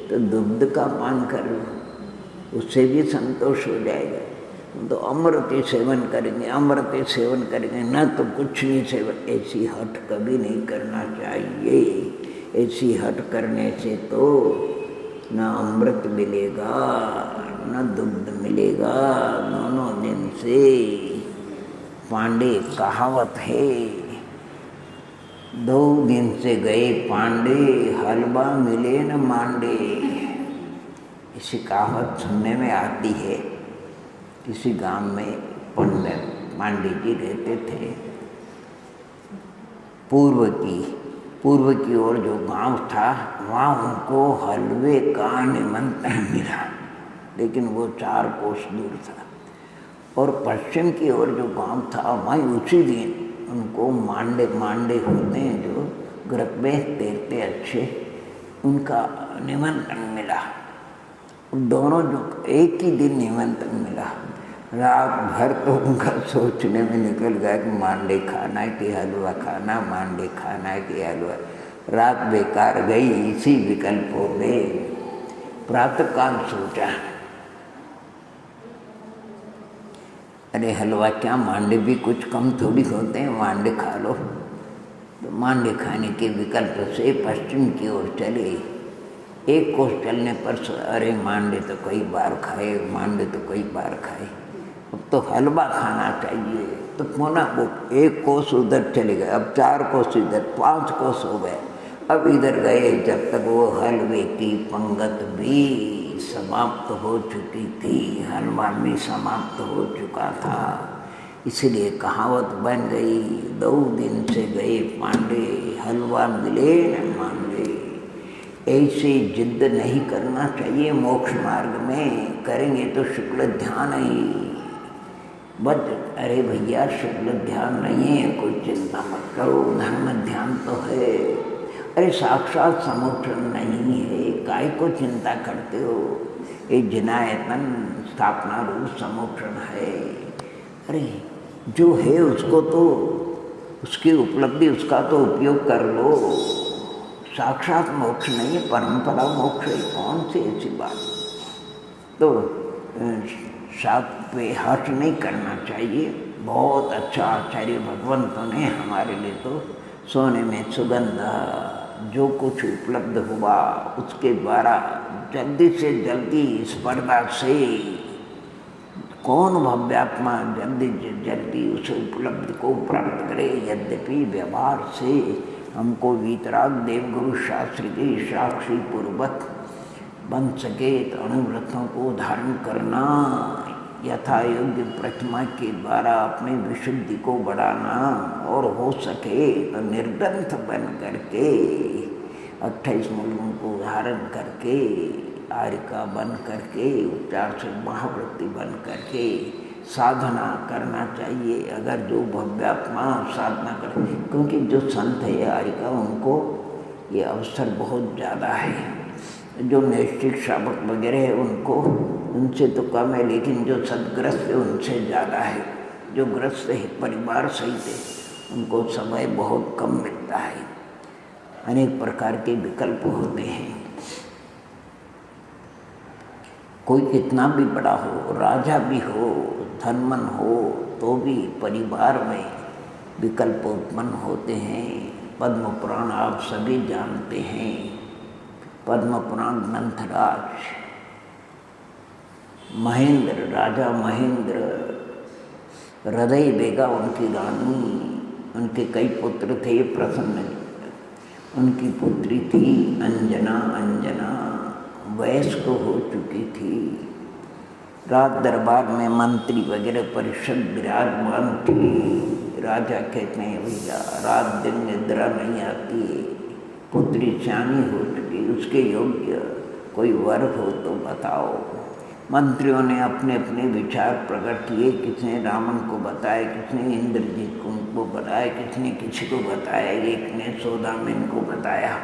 तो दुग्ध का पान कर लो, उससे भी संतोष हो जाएगा। तो अमृत सेवन करेंगे, अमृत सेवन करेंगे, न तो कुछ नहीं सेवन। ऐसी हट कभी नहीं करना चाहिए। ऐसी हट करने से तो न अमृत मिलेगा न दुग्ध मिलेगा। दोनों दिन से पांडे कहावत है, 2 दिन से गए पांडे हलवा मिले न मांडे। इसी कहावत सुनने में आती है। किसी गांव में पंडित पांडे जी रहते थे। पूर्व की ओर जो गांव था वहाँ उनको हलवे का निमंत्रण मिला, लेकिन वो 4 कोस दूर था। और पश्चिम की ओर जो गांव था वहीं उसी दिन उनको मांडे होते हैं जो ग्रह में तैरते अच्छे, उनका निमंत्रण मिला। दोनों जो एक ही दिन निमंत्रण मिला। रात भर तो उनका सोचने में निकल गया कि मांडे खाना है कि हलवा खाना, मांडे खाना है कि हलवा। रात बेकार गई इसी विकल्पों में। प्रातःकाल सोचा अरे हलवा क्या, मांडे भी कुछ कम थोड़ी होते हैं, मांडे खा लो। तो मांडे खाने के विकल्प से पश्चिम की ओर चले। 1 कोस चलने पर अरे मांडे तो कई बार खाए, मांडे तो कई बार खाए, अब तो हलवा खाना चाहिए। तो पुनः वो 1 कोस उधर चले गए, अब 4 कोस इधर, 5 कोस हो गए। अब इधर गए जब तक वो हलवे की पंगत भी समाप्त हो चुकी थी, हलवा भी समाप्त हो चुका था। इसलिए कहावत बन गई, 2 दिन से गए पांडे हलवा मिले न मांडे। ऐसे जिद्द नहीं करना चाहिए। मोक्ष मार्ग में करेंगे तो शुक्ल ध्यान ही बस। अरे भैया शुक्ल ध्यान नहीं है, कोई चिंता मत करो, धर्म ध्यान तो है। अरे साक्षात समोक्षण नहीं है, काय को चिंता करते हो? ये जिनायतन स्थापना रूप समोक्षण है। अरे जो है उसको तो, उसकी उपलब्धि, उसका तो उपयोग कर लो। साक्षात मोक्ष नहीं, परंपरा मोक्ष है, कौन सी ऐसी बात। तो साथ पे हर्ष नहीं करना चाहिए। बहुत अच्छा आचार्य भगवंतों ने हमारे लिए तो सोने में सुगंध, जो कुछ उपलब्ध हुआ उसके द्वारा जल्दी से जल्दी स्पर्धा से कौन भव्यात्मा जल्दी से जल्दी उस उपलब्धि को प्राप्त करे। यद्यपि व्यवहार से हमको वीतराग देवगुरु शास्त्री की साक्षी पूर्वक बन सके तो अनुव्रतों को धारण करना यथा योग्य प्रतिमा के द्वारा अपनी विशुद्धि को बढ़ाना और हो सके तो निर्ग्रंथ बन करके 28 मूलों को धारण करके आरिका बन करके उपचार से महावृत्ति बन करके साधना करना चाहिए। अगर जो भव्यात्मा साधना कर, क्योंकि जो संत है आरिका उनको ये अवसर बहुत ज़्यादा है। जो नैष्ठिक श्रावक वगैरह है उनको उनसे तो कम है, लेकिन जो सदग्रस्त है उनसे ज़्यादा है। जो ग्रस्त है परिवार सहित है उनको समय बहुत कम मिलता है। अनेक प्रकार के विकल्प होते हैं। कोई कितना भी बड़ा हो, राजा भी हो, धनवान हो, तो भी परिवार में विकल्प उत्पन्न होते हैं। पद्म पुराण आप सभी जानते हैं। पद्म पुराण ग्रंथराज महेंद्र, राजा महेंद्र, हृदय बेगा उनकी रानी, उनके कई पुत्र थे। प्रसन्न उनकी पुत्री थी अंजना। अंजना वयस्क हो चुकी थी। राज दरबार में मंत्री वगैरह परिषद विराजमान थी। राजा कहते हैं भैया रात दिन निद्रा नहीं आती, पुत्री सियानी हो चुकी, उसके योग्य कोई वर हो तो बताओ। मंत्रियों ने अपने अपने विचार प्रकट किए। किसने रावण को बताया, किसने इंद्रजीत को बताया, किसने किसी को बताया, एक ने सौदामिनी को बताया,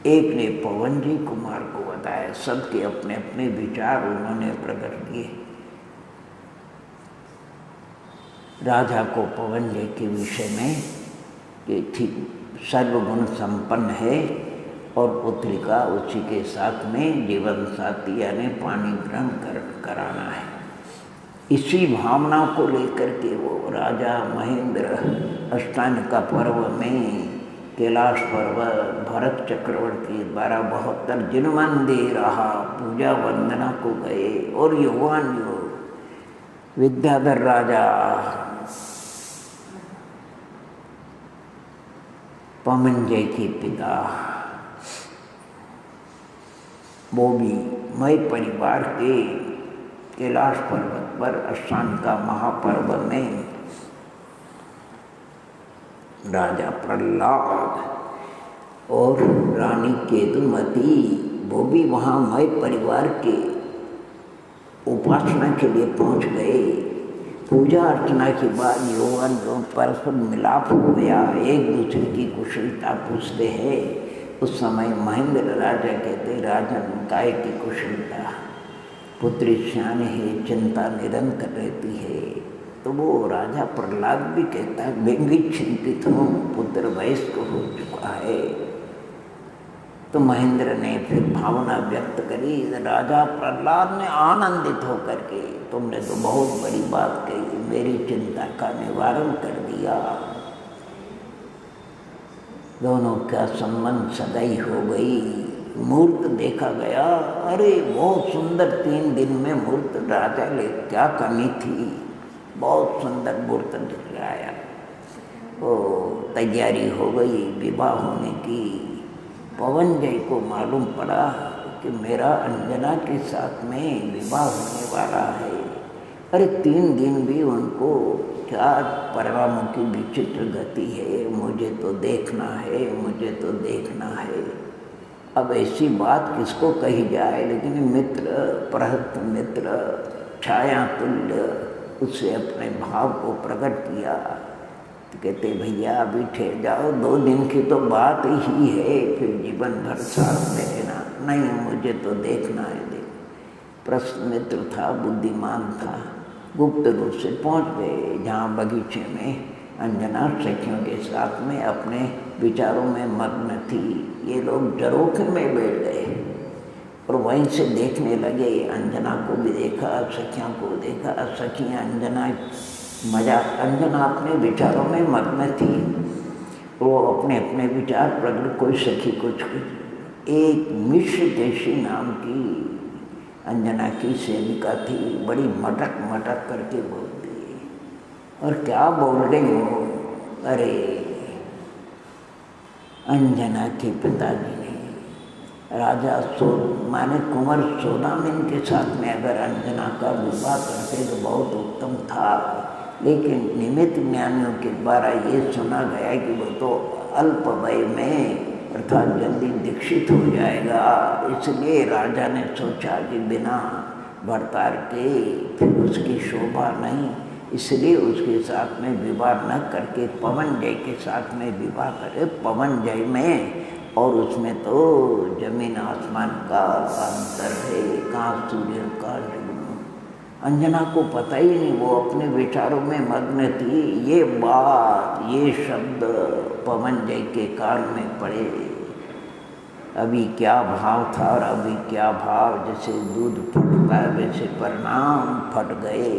एक ने पवन जी कुमार को बताया। सबके अपने अपने विचार उन्होंने प्रकट किए। राजा को पवन जी के विषय में कि ठीक सर्वगुण संपन्न है और पुत्री का उसी के साथ में जीवन साथी यानी पानी ग्रहण कराना है। इसी भावना को लेकर के वो राजा महेंद्र अष्टांगिका पर्व में कैलाश पर्वत भरत चक्रवर्ती द्वारा 72 जिनमन दे रहा पूजा वंदना को गए। और युवान विद्याधर राजा पवनजय के पिता वो भी मय परिवार के कैलाश पर्वत पर अष्टांगिका महापर्व में राजा प्रहलाद और रानी केतुमती वो भी वहाँ मय परिवार के उपासना के लिए पहुँच गए। पूजा अर्चना के बाद यौवन परस्पर मिलाप हो गया, एक दूसरे की कुशलता पूछते हैं। उस समय महेंद्र राजा कहते राजन काय की कुशलता, पुत्री सियानी है, चिंता निरंतर रहती है। तो वो राजा प्रहलाद भी कहता है मैं भी चिंतित हूँ, पुत्र वयस्क हो चुका है। तो महेंद्र ने फिर भावना व्यक्त करी। राजा प्रहलाद ने आनंदित होकर के तुमने तो बहुत बड़ी बात कही, मेरी चिंता का निवारण कर दिया। दोनों का संबंध सगाई हो गई। मूर्त देखा गया, अरे बहुत सुंदर 3 दिन में मूर्त राजा ले क्या कमी थी, बहुत सुंदर मूर्त दिखाया। वो तैयारी हो गई विवाह होने की। पवनजय को मालूम पड़ा कि मेरा अंजना के साथ में विवाह होने वाला है। अरे 3 दिन भी उनको क्या परिणामों की विचित्र गति है, मुझे तो देखना है, मुझे तो देखना है। अब ऐसी बात किसको कही जाए, लेकिन मित्र प्रहत मित्र छाया तुल्य उससे अपने भाव को प्रकट किया। तो कहते भैया अभी ठहर जाओ, 2 दिन की तो बात ही है, फिर जीवन भर साथ में रहना। नहीं मुझे तो देखना है। प्रश्न मित्र था, बुद्धिमान था, गुप्त रूप से पहुंच गए जहाँ बगीचे में अंजना सखियों के साथ में अपने विचारों में मग्न थी। ये लोग झरोखे में बैठ गए और वहीं से देखने लगे। अंजना को भी देखा, सखियों को देखा। सखियाँ अंजना अंजना अपने विचारों में मग्न थी। वो अपने अपने विचार प्रकट, कोई सखी कुछ। एक मिश्र देशी नाम की अंजना की सेविका थी, बड़ी मटक मटक करके बोलती। और क्या बोल रही हो? अरे अंजना के पिताजी ने राजा माने कुंवर सोदामिन के साथ में अगर अंजना का विवाह करते तो बहुत उत्तम था, लेकिन निमित्त ज्ञानियों के द्वारा ये सुना गया कि वो तो अल्प वय में अर्थात जल्दी दीक्षित हो जाएगा, इसलिए राजा ने सोचा कि बिना भरतार के फिर उसकी शोभा नहीं, इसलिए उसके साथ में विवाह न करके पवन जय के साथ में विवाह करे। पवन जय में और उसमें तो जमीन आसमान का अंतर है, कहाँ सूर्य का जुगनू। अंजना को पता ही नहीं, वो अपने विचारों में मग्न थी। ये बात, ये शब्द पवन जय के कान में पड़े। अभी क्या भाव था और अभी क्या भाव, जैसे दूध फटता है वैसे परिणाम फट गए।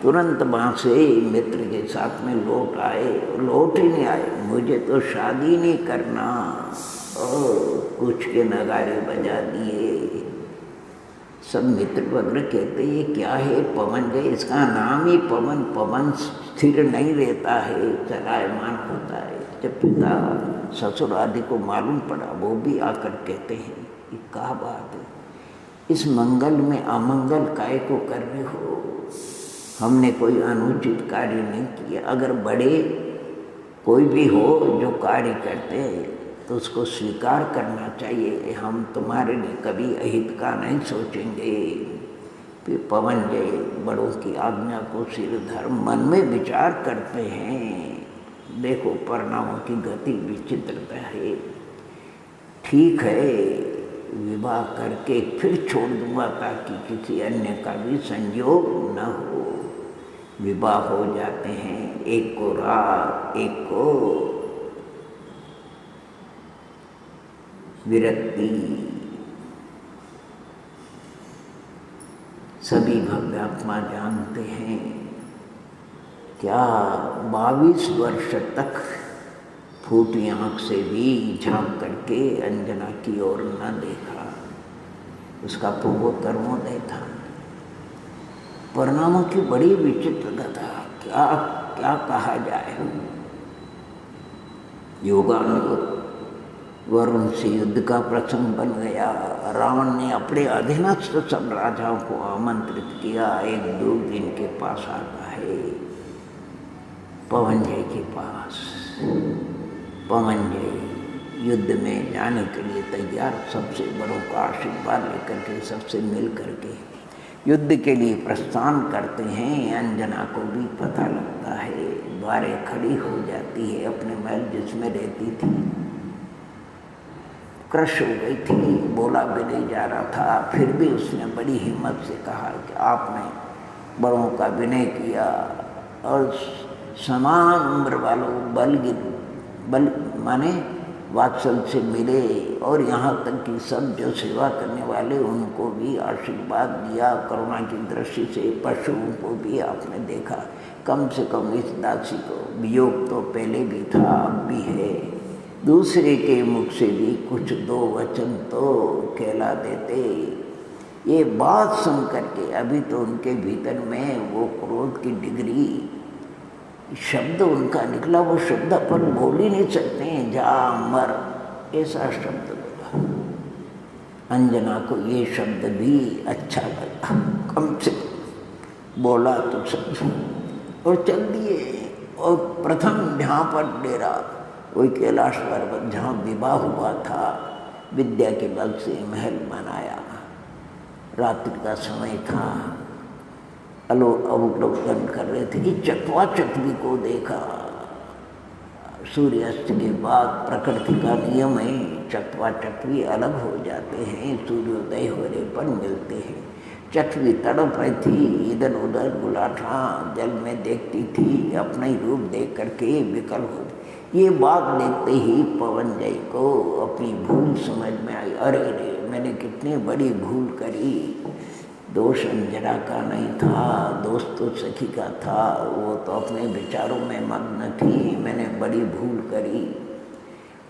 तुरंत वहाँ से मित्र के साथ में लौट आए, लौट ही नहीं आए, मुझे तो शादी नहीं करना, और कुछ के नगारे बजा दिए। सब मित्र वगैरह कहते ये क्या है पवन जय, इसका नाम ही पवन, पवन स्थिर नहीं रहता है, चलायमान होता है। जब पिता ससुर आदि को मालूम पड़ा, वो भी आकर कहते हैं ये क्या बात है, इस मंगल में अमंगल काय को कर रहे हो, हमने कोई अनुचित कार्य नहीं किया। अगर बड़े कोई भी हो जो कार्य करते हैं तो उसको स्वीकार करना चाहिए, हम तुम्हारे लिए कभी अहित का नहीं सोचेंगे। फिर पवन जय बड़ों की आज्ञा को सिर धर मन में विचार करते हैं। देखो परिणामों की गति विचित्रता है। ठीक है, विवाह करके फिर छोड़ दूंगा ताकि किसी अन्य का भी संयोग न हो। विवाह हो जाते हैं, एक को राग, एक को विरक्ति। सभी भव्यात्मा जानते हैं क्या 22 वर्ष तक फूटी आँख से भी झांक करके अंजना की ओर न देखा। उसका पूर्वोत्तरोदय था। परिणामों की बड़ी विचित्रता, क्या क्या कहा जाए। योगानुग वरुण से युद्ध का प्रसंग बन गया। रावण ने अपने अधीनस्थ सब राजाओं को आमंत्रित किया। एक दूरबीन के पास आता है, पवन जय के पास। पवन जय युद्ध में जाने के लिए तैयार, सबसे बड़ों का आशीर्वाद लेकर के, सबसे मिल करके युद्ध के लिए प्रस्थान करते हैं। अंजना को भी पता लगता है, द्वारे खड़ी हो जाती है अपने महल जिसमें रहती थी। क्रश हो गई थी, बोला भी नहीं जा रहा था, फिर भी उसने बड़ी हिम्मत से कहा कि आपने बड़ों का विनय किया और समान उम्र वालों बल माने वात्सल्य से मिले, और यहाँ तक कि सब जो सेवा करने वाले उनको भी आशीर्वाद दिया करुणा की दृष्टि से। पशुओं को भी आपने देखा, कम से कम इस दासी को वियोग तो पहले भी था, अब भी है। दूसरे के मुख से भी कुछ दो वचन तो कहला देते। ये बात सुन करके अभी तो उनके भीतर में वो क्रोध की डिग्री, शब्द उनका निकला, वो शब्द अपन बोल ही नहीं सकते हैं, जा मर, ऐसा शब्द बोला। अंजना को ये शब्द भी अच्छा लगा, कम से बोला तो सब, और चल दिए। और प्रथम जहाँ पर डेरा, वही कैलाश पर्वत जहाँ विवाह हुआ था, विद्या के बल से महल बनाया। रात्रि का समय था, अवलोकन कर रहे थे। चकवा चकवी को देखा। सूर्यास्त के बाद प्रकृति का नियम है, चकवा चकवी अलग हो जाते हैं, सूर्योदय होने पर मिलते हैं। चकवी तड़प रही थी, इधर उधर गुलाठा जल में देखती थी, अपना ही रूप देख करके विकल हो। ये बात देखते ही पवन जय को अपनी भूल समझ में आई। अरे रे, मैंने कितनी बड़ी भूल करी। दोष अंजना का नहीं था, दोष तो सखी का था। वो तो अपने विचारों में मग्न थी, मैंने बड़ी भूल करी।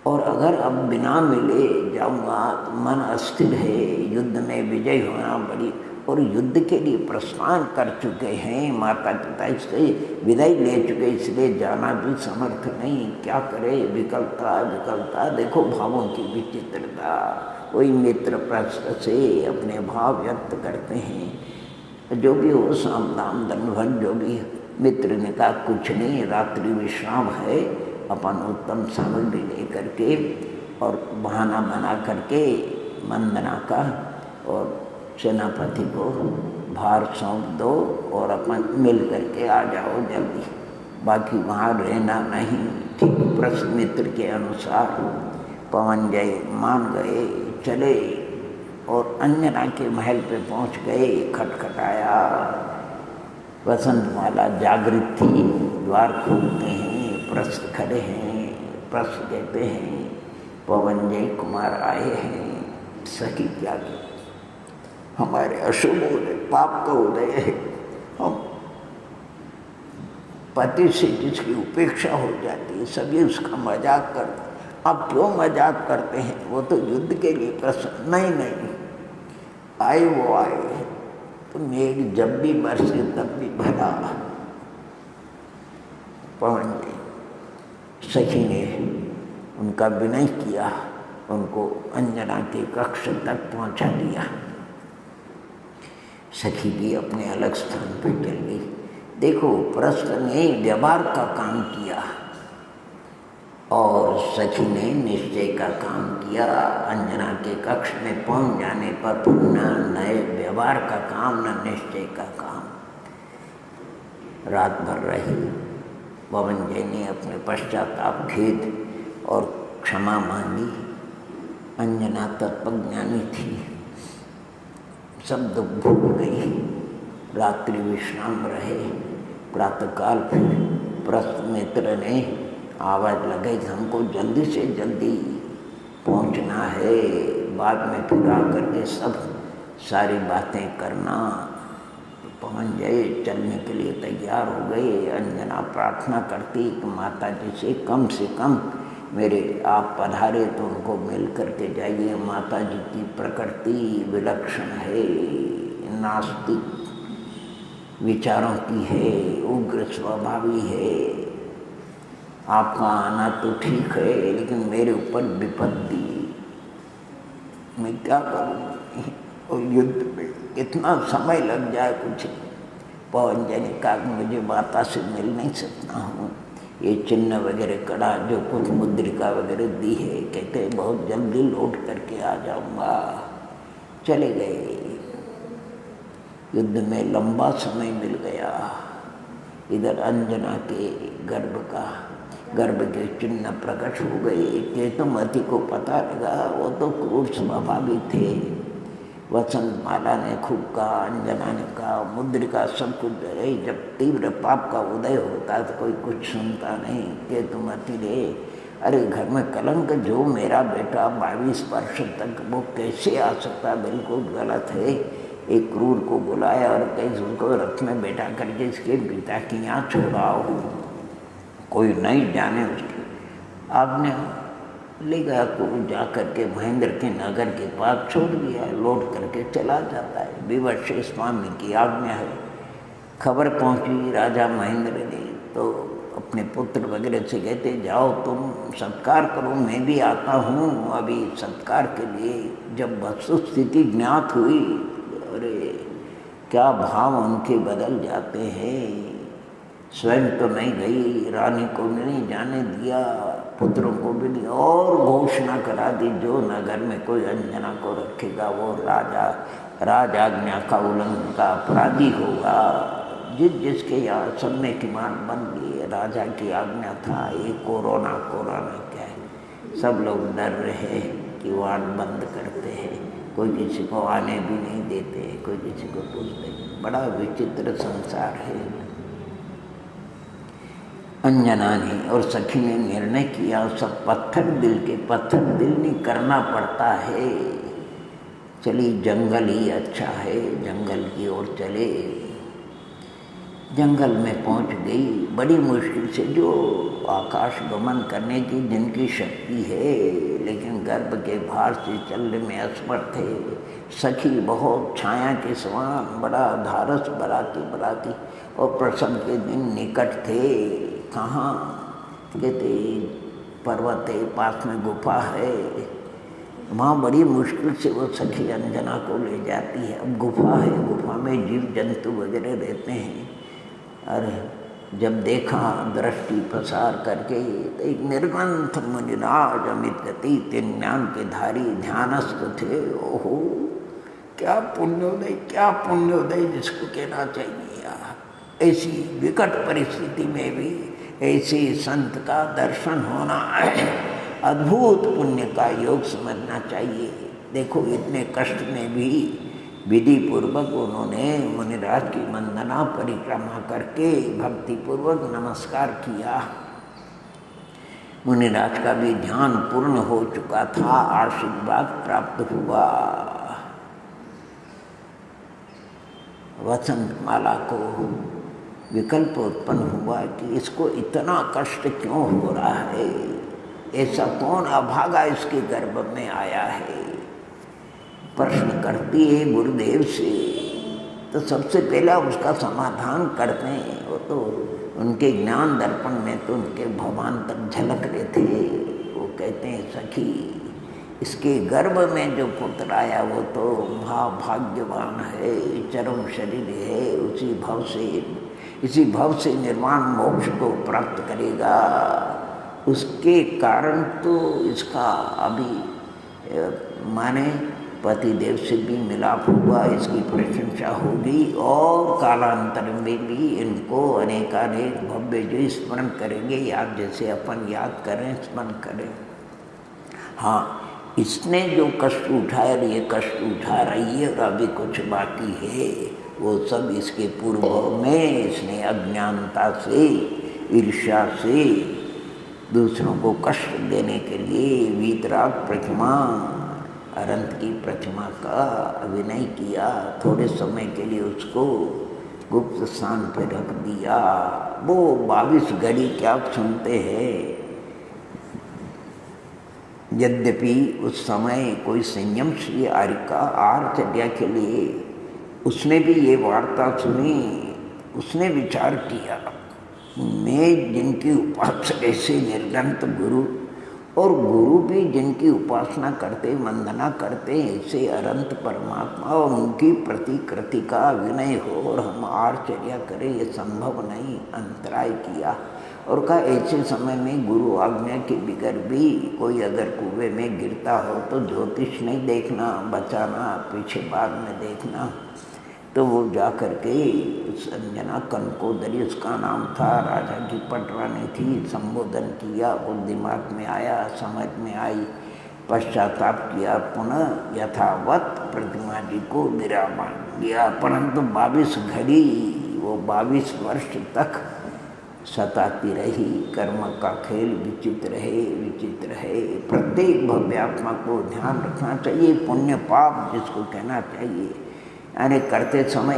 और अगर अब बिना मिले जाऊंगा तो मन अस्थिर है। युद्ध में विजय होना बड़ी, और युद्ध के लिए प्रस्थान कर चुके हैं, माता पिता इससे विदाई ले चुके, इसलिए जाना भी समर्थ नहीं। क्या करे, विकलता विकलता। देखो भावों की विचित्रता। वही मित्र प्रश्न से अपने भाव व्यक्त करते हैं। जो भी हो साम दाम दंड भन, जो भी मित्र ने कहा कुछ नहीं, रात्रि विश्राम है, अपन उत्तम सामग्री लेकर के और बहाना बना करके वंदना का और सेनापति को भार सौंप दो और अपन मिल करके आ जाओ जल्दी, बाकी वहाँ रहना नहीं। ठीक प्रश्न मित्र के अनुसार पवनजय मान गए, चले और अंजना के महल पे पहुँच गए। खटखटाया, वसंतमाला जागृत थी, द्वार खोलते हैं, प्रश्न खड़े हैं। प्रश्न कहते हैं पवनजय कुमार आए हैं। सखी क्या की हमारे अशुभ उदय, पाप का उदय है। हम पति से जिसकी उपेक्षा हो जाती है सभी उसका मजाक करते। अब क्यों मजाक करते हैं, वो तो युद्ध के लिए प्रश्न नहीं आए, वो आए तो मेघ जब भी बरसे तब भी भला। पवन जी सखी ने उनका विनय किया, उनको अंजना के कक्ष तक पहुंचा दिया। सखी भी अपने अलग स्थान पर चल गई। देखो प्रश्न ने व्यवहार का काम किया और सखी ने निश्चय का काम किया। अंजना के कक्ष में पहुंच जाने पर पुनः नए व्यवहार का काम, न निश्चय का काम। रात भर रही। पवनजय ने अपने पश्चाताप, खेद और क्षमा मांगी। अंजना तत्वज्ञानी थी, सब दुख भूल गई। रात्रि विश्राम रहे। प्रातःकाल फिर प्रश्न मित्र ने आवाज़ लगाई, हमको जल्दी से जल्दी पहुंचना है, बाद में फिर आकर के सब सारी बातें करना। पवनजय चलने के लिए तैयार हो गए। अंजना प्रार्थना करती कि माता जी से कम मेरे आप पधारे तो उनको मिल करके जाइए। माता जी की प्रकृति विलक्षण है, नास्तिक विचारों की है, उग्र स्वभावी है। आपका आना तो ठीक है, लेकिन मेरे ऊपर विपत्ति, मैं क्या करूँ, और युद्ध में इतना समय लग जाए कुछ। पवनजय ने कहा मुझे माता से मिल नहीं सकता हूँ, ये चिन्ह वगैरह कड़ा जो कुछ मुद्रिका वगैरह दी है, कहते बहुत जल्दी लौट करके आ जाऊँगा। चले गए। युद्ध में लंबा समय मिल गया। इधर अंजना के गर्भ के चिन्ह प्रकट हो गए। केतुमती को पता लगा, वो तो क्रूर स्वभावी थे। वसंतमाला ने खूब कहा, अंजना ने कहा, मुद्रिका सब कुछ रही। जब तीव्र पाप का उदय होता तो कोई कुछ सुनता नहीं। केतुमती ने, अरे घर में कलंक, जो मेरा बेटा 22 वर्ष तक वो कैसे आ सकता, बिल्कुल गलत है। एक क्रूर को बुलाया और कहीं उसको रथ में बैठा करके इसके पिता की यहाँ छोड़ाओ, कोई नहीं जाने उसकी आपने ले गया। क्रूर जा करके महेंद्र के नगर के पास छोड़ दिया, लौट करके चला जाता है। विवश स्वामी की आज्ञा है। खबर पहुंची राजा महेंद्र ने, तो अपने पुत्र वगैरह से कहते जाओ तुम सत्कार करो, मैं भी आता हूँ अभी सत्कार के लिए। जब वस्तुस्थिति ज्ञात हुई, अरे क्या भाव उनके बदल जाते हैं। स्वयं तो नहीं गई, रानी को नहीं जाने दिया, पुत्रों को भी नहीं, और घोषणा करा दी जो नगर में कोई अंजना को रखेगा वो राजाज्ञा का उल्लंघन का अपराधी होगा। जिसके यहाँ सबने की मान बन गई। राजा की आज्ञा था। ये कोरोना क्या है, सब लोग डर रहे कि वाण बंद करते हैं, कोई किसी को आने भी नहीं देते, कोई किसी को पूछते। बड़ा विचित्र संसार है। अंजना ने और सखी ने निर्णय किया, सब पत्थर दिल नहीं करना पड़ता है। चली जंगल ही अच्छा है, जंगल की ओर चले। जंगल में पहुंच गई। बड़ी मुश्किल से, जो आकाश गमन करने की जिनकी शक्ति है, लेकिन गर्भ के भार से चलने में असमर्थ थे। सखी बहुत छाया के समान, बड़ा धारस बराती और प्रसव के दिन निकट थे। कहाँ कहते पर्वत है, पास में गुफा है, वहाँ बड़ी मुश्किल से वो सखी अंजना को ले जाती है। अब गुफा है, गुफा में जीव जंतु वगैरह रहते हैं। और जब देखा दृष्टि प्रसार करके तो एक निर्ग्रंथ मुनिराज अमित गति तीन ज्ञान के धारी ध्यानस्थ थे। ओहो, क्या पुण्योदय, क्या पुण्योदय जिसको कहना चाहिए यार। ऐसी विकट परिस्थिति में भी ऐसे संत का दर्शन होना अद्भुत पुण्य का योग समझना चाहिए। देखो इतने कष्ट में भी विधि पूर्वक उन्होंने मुनिराज की वंदना परिक्रमा करके भक्ति पूर्वक नमस्कार किया। मुनिराज का भी ध्यान पूर्ण हो चुका था, आशीर्वाद प्राप्त हुआ। वसंत माला को विकल्प उत्पन्न हुआ कि इसको इतना कष्ट क्यों हो रहा है, ऐसा कौन अभागा इसके गर्भ में आया है। प्रश्न करती है गुरुदेव से, तो सबसे पहला उसका समाधान करते हैं। वो तो उनके ज्ञान दर्पण में तो उनके भगवान तक झलक रहे थे। वो कहते हैं सखी, इसके गर्भ में जो पुत्र आया वो तो महाभाग्यवान है, चरम शरीर है, इसी भव से निर्वाण मोक्ष को प्राप्त करेगा। उसके कारण तो इसका अभी माने पतिदेव से भी मिलाप हुआ, इसकी प्रशंसा होगी और कालांतर में भी इनको अनेकानेक भव्य जो स्मरण करेंगे, याद जैसे अपन याद करें, स्मरण करें। हाँ, इसने जो कष्ट उठाया, ये कष्ट उठा रही है और अभी कुछ बाकी है, वो सब इसके पूर्व में इसने अज्ञानता से, ईर्ष्या से दूसरों को कष्ट देने के लिए वीतराग प्रतिमा, अनंत की प्रतिमा का अभिनय किया। थोड़े समय के लिए उसको गुप्त स्थान पर रख दिया। वो 22 घड़ी क्या सुनते हैं। यद्यपि उस समय कोई संयम श्री आर्यका आर्चर्या के लिए उसने भी ये वार्ता सुनी, उसने विचार किया, मैं जिनकी उपासना ऐसे निर्ग्रंथ गुरु और गुरु भी जिनकी उपासना करते, वंदना करते ऐसे अनंत परमात्मा और उनकी प्रतिकृति का अभिनय हो और हम आर्चर्या करें, ये संभव नहीं। अंतराय किया और कहा ऐसे समय में गुरु आज्ञा के बगैर भी कोई अगर कुएं में गिरता हो तो ज्योतिष नहीं देखना, बचाना, पीछे बाद में देखना। तो वो जा कर के अंजना कनकोदरी उसका नाम था, राजा की पटरानी थी, संबोधन किया। वो दिमाग में आया, समझ में आई, पश्चाताप किया, पुनः यथावत प्रतिमा जी को विरामान दिया। परंतु 22 घड़ी, वो 22 वर्ष तक सताती रही। कर्म का खेल विचित्र है। प्रत्येक भव्यात्मा को ध्यान रखना चाहिए। पुण्य पाप जिसको कहना चाहिए, यानी करते समय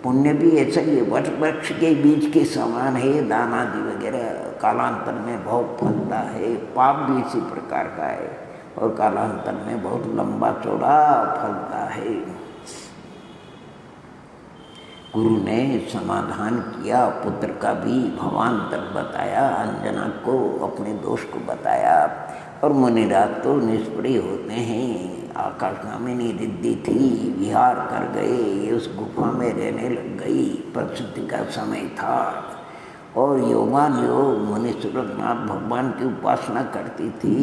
पुण्य भी ऐसा ही है, वट वृक्ष के बीज के समान है, दान आदि वगैरह कालांतर में बहुत फलता है। पाप भी इसी प्रकार का है और कालांतर में बहुत लंबा चौड़ा फलता है। गुरु ने समाधान किया, पुत्र का भी भवांतर बताया, अंजना को अपने दोष को बताया। और मुनिराज तो निष्प्रिय होते हैं। आकाशगामिनी रिद्धि थी, विहार कर गए, उस गुफा में रहने लग गई। प्रसूति का समय था और योगान योग मुनि सूरजनाथ भगवान की उपासना करती थी।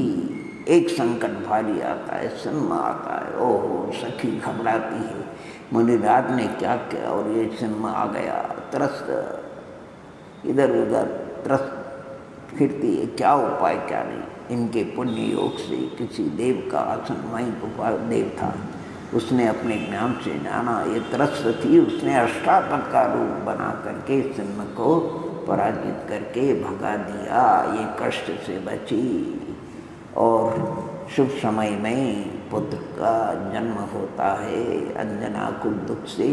एक संकट भारी आता है, जन्म आता है, ओहो सखी घबराती है। मुनिराज ने क्या किया और ये जन्म आ गया, त्रस्त इधर उधर त्रस्त फिरती है, क्या उपाय क्या नहीं। इनके पुण्य योग से किसी देव का आसन, वहीं गोपाल देव था, उसने अपने ज्ञान से जाना ये त्रस्त थी। उसने अष्टापद का रूप बना करके जन्म को पराजित करके भगा दिया, ये कष्ट से बची। और शुभ समय में पुत्र का जन्म होता है। अंजना को दुख से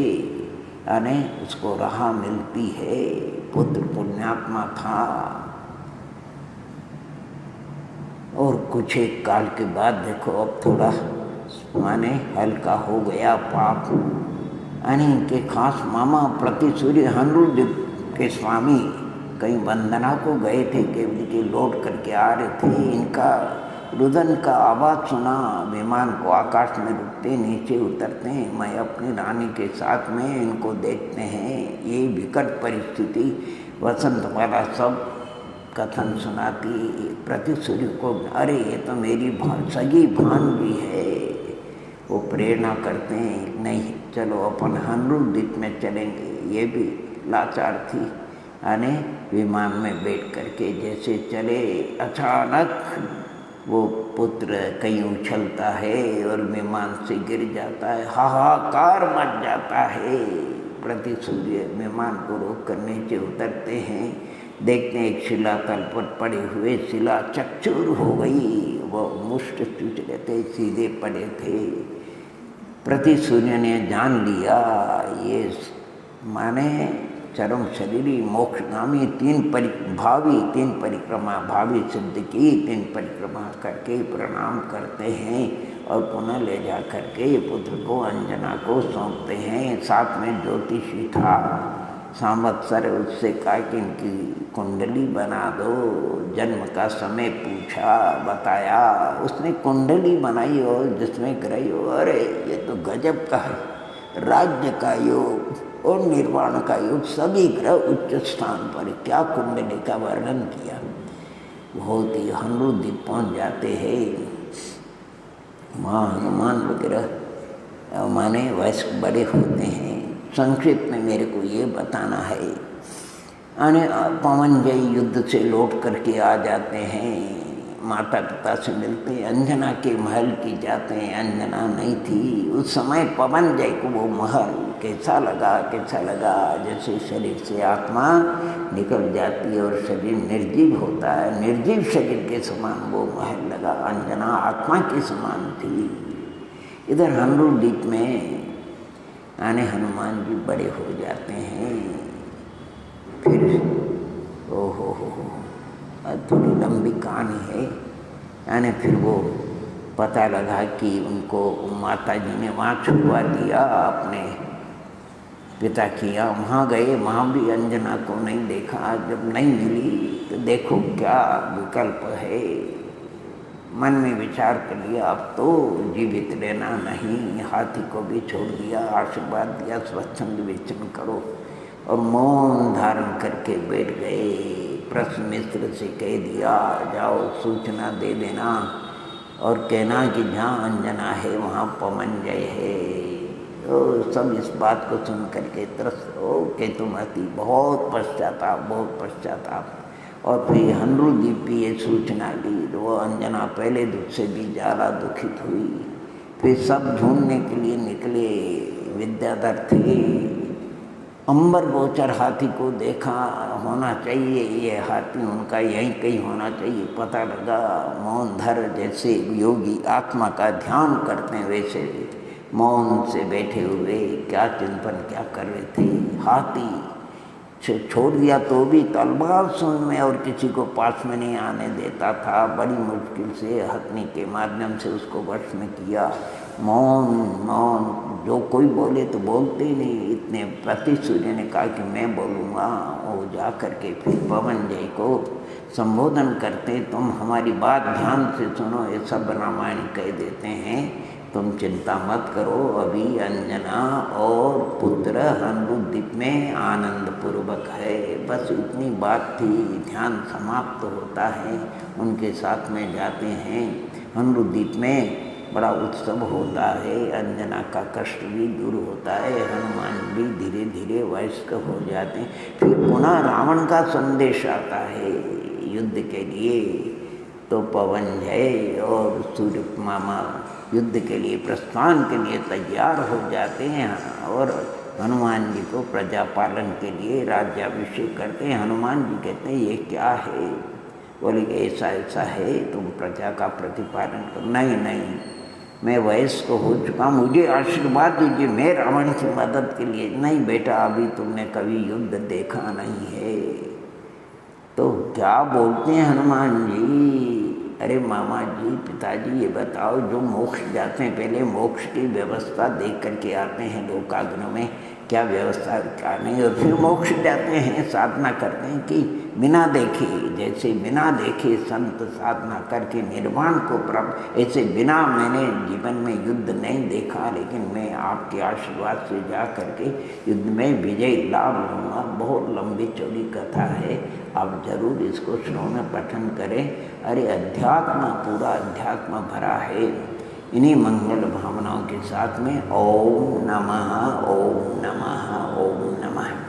यानी उसको राह मिलती है। पुत्र पुण्यात्मा था और कुछ एक काल के बाद देखो अब थोड़ा माने हल्का हो गया पाप। यानी इनके खास मामा प्रति सूर्य हनुरुद्ध के स्वामी कहीं वंदना को गए थे, केवल के लौट करके आ रहे थे। इनका रुदन का आवाज़ सुना, विमान को आकाश में रुकते नीचे उतरते हैं, मैं अपनी रानी के साथ में इनको देखते हैं। ये विकट परिस्थिति वसंत वाला सब कथन सुनाती प्रति सूर्य को, अरे ये तो मेरी सगी भांजी है। वो प्रेरणा करते हैं, नहीं चलो अपन हनरूल द्वीप में चलेंगे। ये भी लाचार थी, यानी विमान में बैठ करके जैसे चले, अचानक वो पुत्र कहीं उछलता है और विमान से गिर जाता है, हाहाकार मच जाता है। प्रति सूर्य विमान को रोक कर नीचे उतरते हैं, देखते हैं एक शिला तल पर पड़े हुए, शिला चकचूर हो गई, वो मुष्ट टूट गए थे, सीधे पड़े थे। प्रति सूर्य ने जान लिया ये माने चरम शरीरी मोक्षगामी तीन परिक्रमा, भावी सिद्ध की 3 परिक्रमा करके प्रणाम करते हैं और पुनः ले जा करके पुत्र को अंजना को सौंपते हैं। साथ में ज्योतिषी था संवत्सर, उससे कहा कि इनकी कुंडली बना दो। जन्म का समय पूछा, बताया, उसने कुंडली बनाई और जिसमें ग्रह हो, अरे ये तो गजब का है, राज्य का योग और निर्वाण का योग, सभी ग्रह उच्च स्थान पर। क्या कुंडली का वर्णन किया। बहुत ही हनरूल द्वीप पहुँच जाते हैं। वहाँ हनुमान वगैरह माने वयस्क बड़े होते हैं। संक्षिप्त में मेरे को ये बताना है, पवनजय युद्ध से लौट करके आ जाते हैं, माता पिता से मिलते हैं, अंजना के महल की जाते हैं। अंजना नहीं थी उस समय। पवनजय को वो महल कैसा लगा, जैसे शरीर से आत्मा निकल जाती है और शरीर निर्जीव होता है, निर्जीव शरीर के समान वो महल लगा। अंजना आत्मा के समान थी। इधर हनरूल द्वीप में हनुमान जी बड़े हो जाते हैं। फिर हो थोड़ी लंबी कहानी है। यानी फिर वो पता लगा कि उनको माता जी ने वहाँ छुड़वा दिया, अपने पिता किया। वहाँ गए, वहाँ भी अंजना को नहीं देखा। जब नहीं मिली तो देखो क्या विकल्प है। मन में विचार कर लिया, अब तो जीवित रहना नहीं। हाथी को भी छोड़ दिया, आशीर्वाद दिया, स्वच्छंद विचरण करो, और मौन धारण करके बैठ गए। प्रश्न मिश्र से कह दिया, जाओ सूचना दे देना और कहना कि जहाँ अंजना है वहाँ पवनजय है। तो सब इस बात को सुन करके त्रस्त हो केतुमती, बहुत पश्चाताप। और फिर हनरूल द्वीप की ये सूचना दी तो वो अंजना पहले दुख से भी ज़्यादा दुखित हुई। फिर सब ढूंढने के लिए निकले। विद्याधर थे, अंबर गोचर हाथी को देखा, होना चाहिए ये हाथी उनका यहीं कहीं होना चाहिए। पता लगा मौनधर जैसे योगी आत्मा का ध्यान करते हैं वैसे मौन से बैठे हुए क्या चिंतन क्या कर रहे थे। हाथी से छोड़ दिया तो भी तलवार सूंड में और किसी को पास में नहीं आने देता था। बड़ी मुश्किल से हथनी के माध्यम से उसको वश में किया। मौन, जो कोई बोले तो बोलते ही नहीं। इतने प्रति सूर्य ने कहा कि मैं बोलूँगा। वो जा कर के फिर पवनजय को संबोधन करते, तुम हमारी बात ध्यान से सुनो, ये सब रामायण कह देते हैं, तुम चिंता मत करो। अभी अंजना और पुत्र हनरूल द्वीप में आनंद पूर्वक है। बस इतनी बात थी। ध्यान समाप्त होता है, उनके साथ में जाते हैं। हनरूल द्वीप में बड़ा उत्सव होता है। अंजना का कष्ट भी दूर होता है। हनुमान भी धीरे धीरे वयस्क हो जाते हैं। फिर पुनः रावण का संदेश आता है युद्ध के लिए। तो पवनजय और सूर्य मामा युद्ध के लिए प्रस्थान के लिए तैयार हो जाते हैं और हनुमान जी को प्रजा पालन के लिए राज्याभिषेक करते हैं। हनुमान जी कहते हैं ये क्या है? बोले कि ऐसा है, तुम प्रजा का प्रतिपालन करो। नहीं, मैं वयस्क हो चुका, मुझे आशीर्वाद दीजिए, मैं रावण की मदद के लिए। नहीं बेटा, अभी तुमने कभी युद्ध देखा नहीं है। तो क्या बोलते हैं हनुमान जी? अरे मामा जी, पिताजी, ये बताओ, जो मोक्ष जाते हैं पहले मोक्ष की व्यवस्था देख करके आते हैं लोकाग्नि में, क्या व्यवस्था क्या नहीं, और फिर मोक्ष जाते हैं, साधना करते हैं कि बिना देखे जैसे बिना देखे संत साधना करके निर्वाण को प्राप्त, ऐसे बिना मैंने जीवन में युद्ध नहीं देखा, लेकिन मैं आपके आशीर्वाद से जा करके युद्ध में विजय लाभ लूँगा। बहुत लंबी चौड़ी कथा है, आप जरूर इसको श्रवण पठन करें। अरे अध्यात्म, पूरा अध्यात्म भरा है। इन्हीं मंगल भावनाओं के साथ में ओम नमः, ओम नमः, ओम नमः।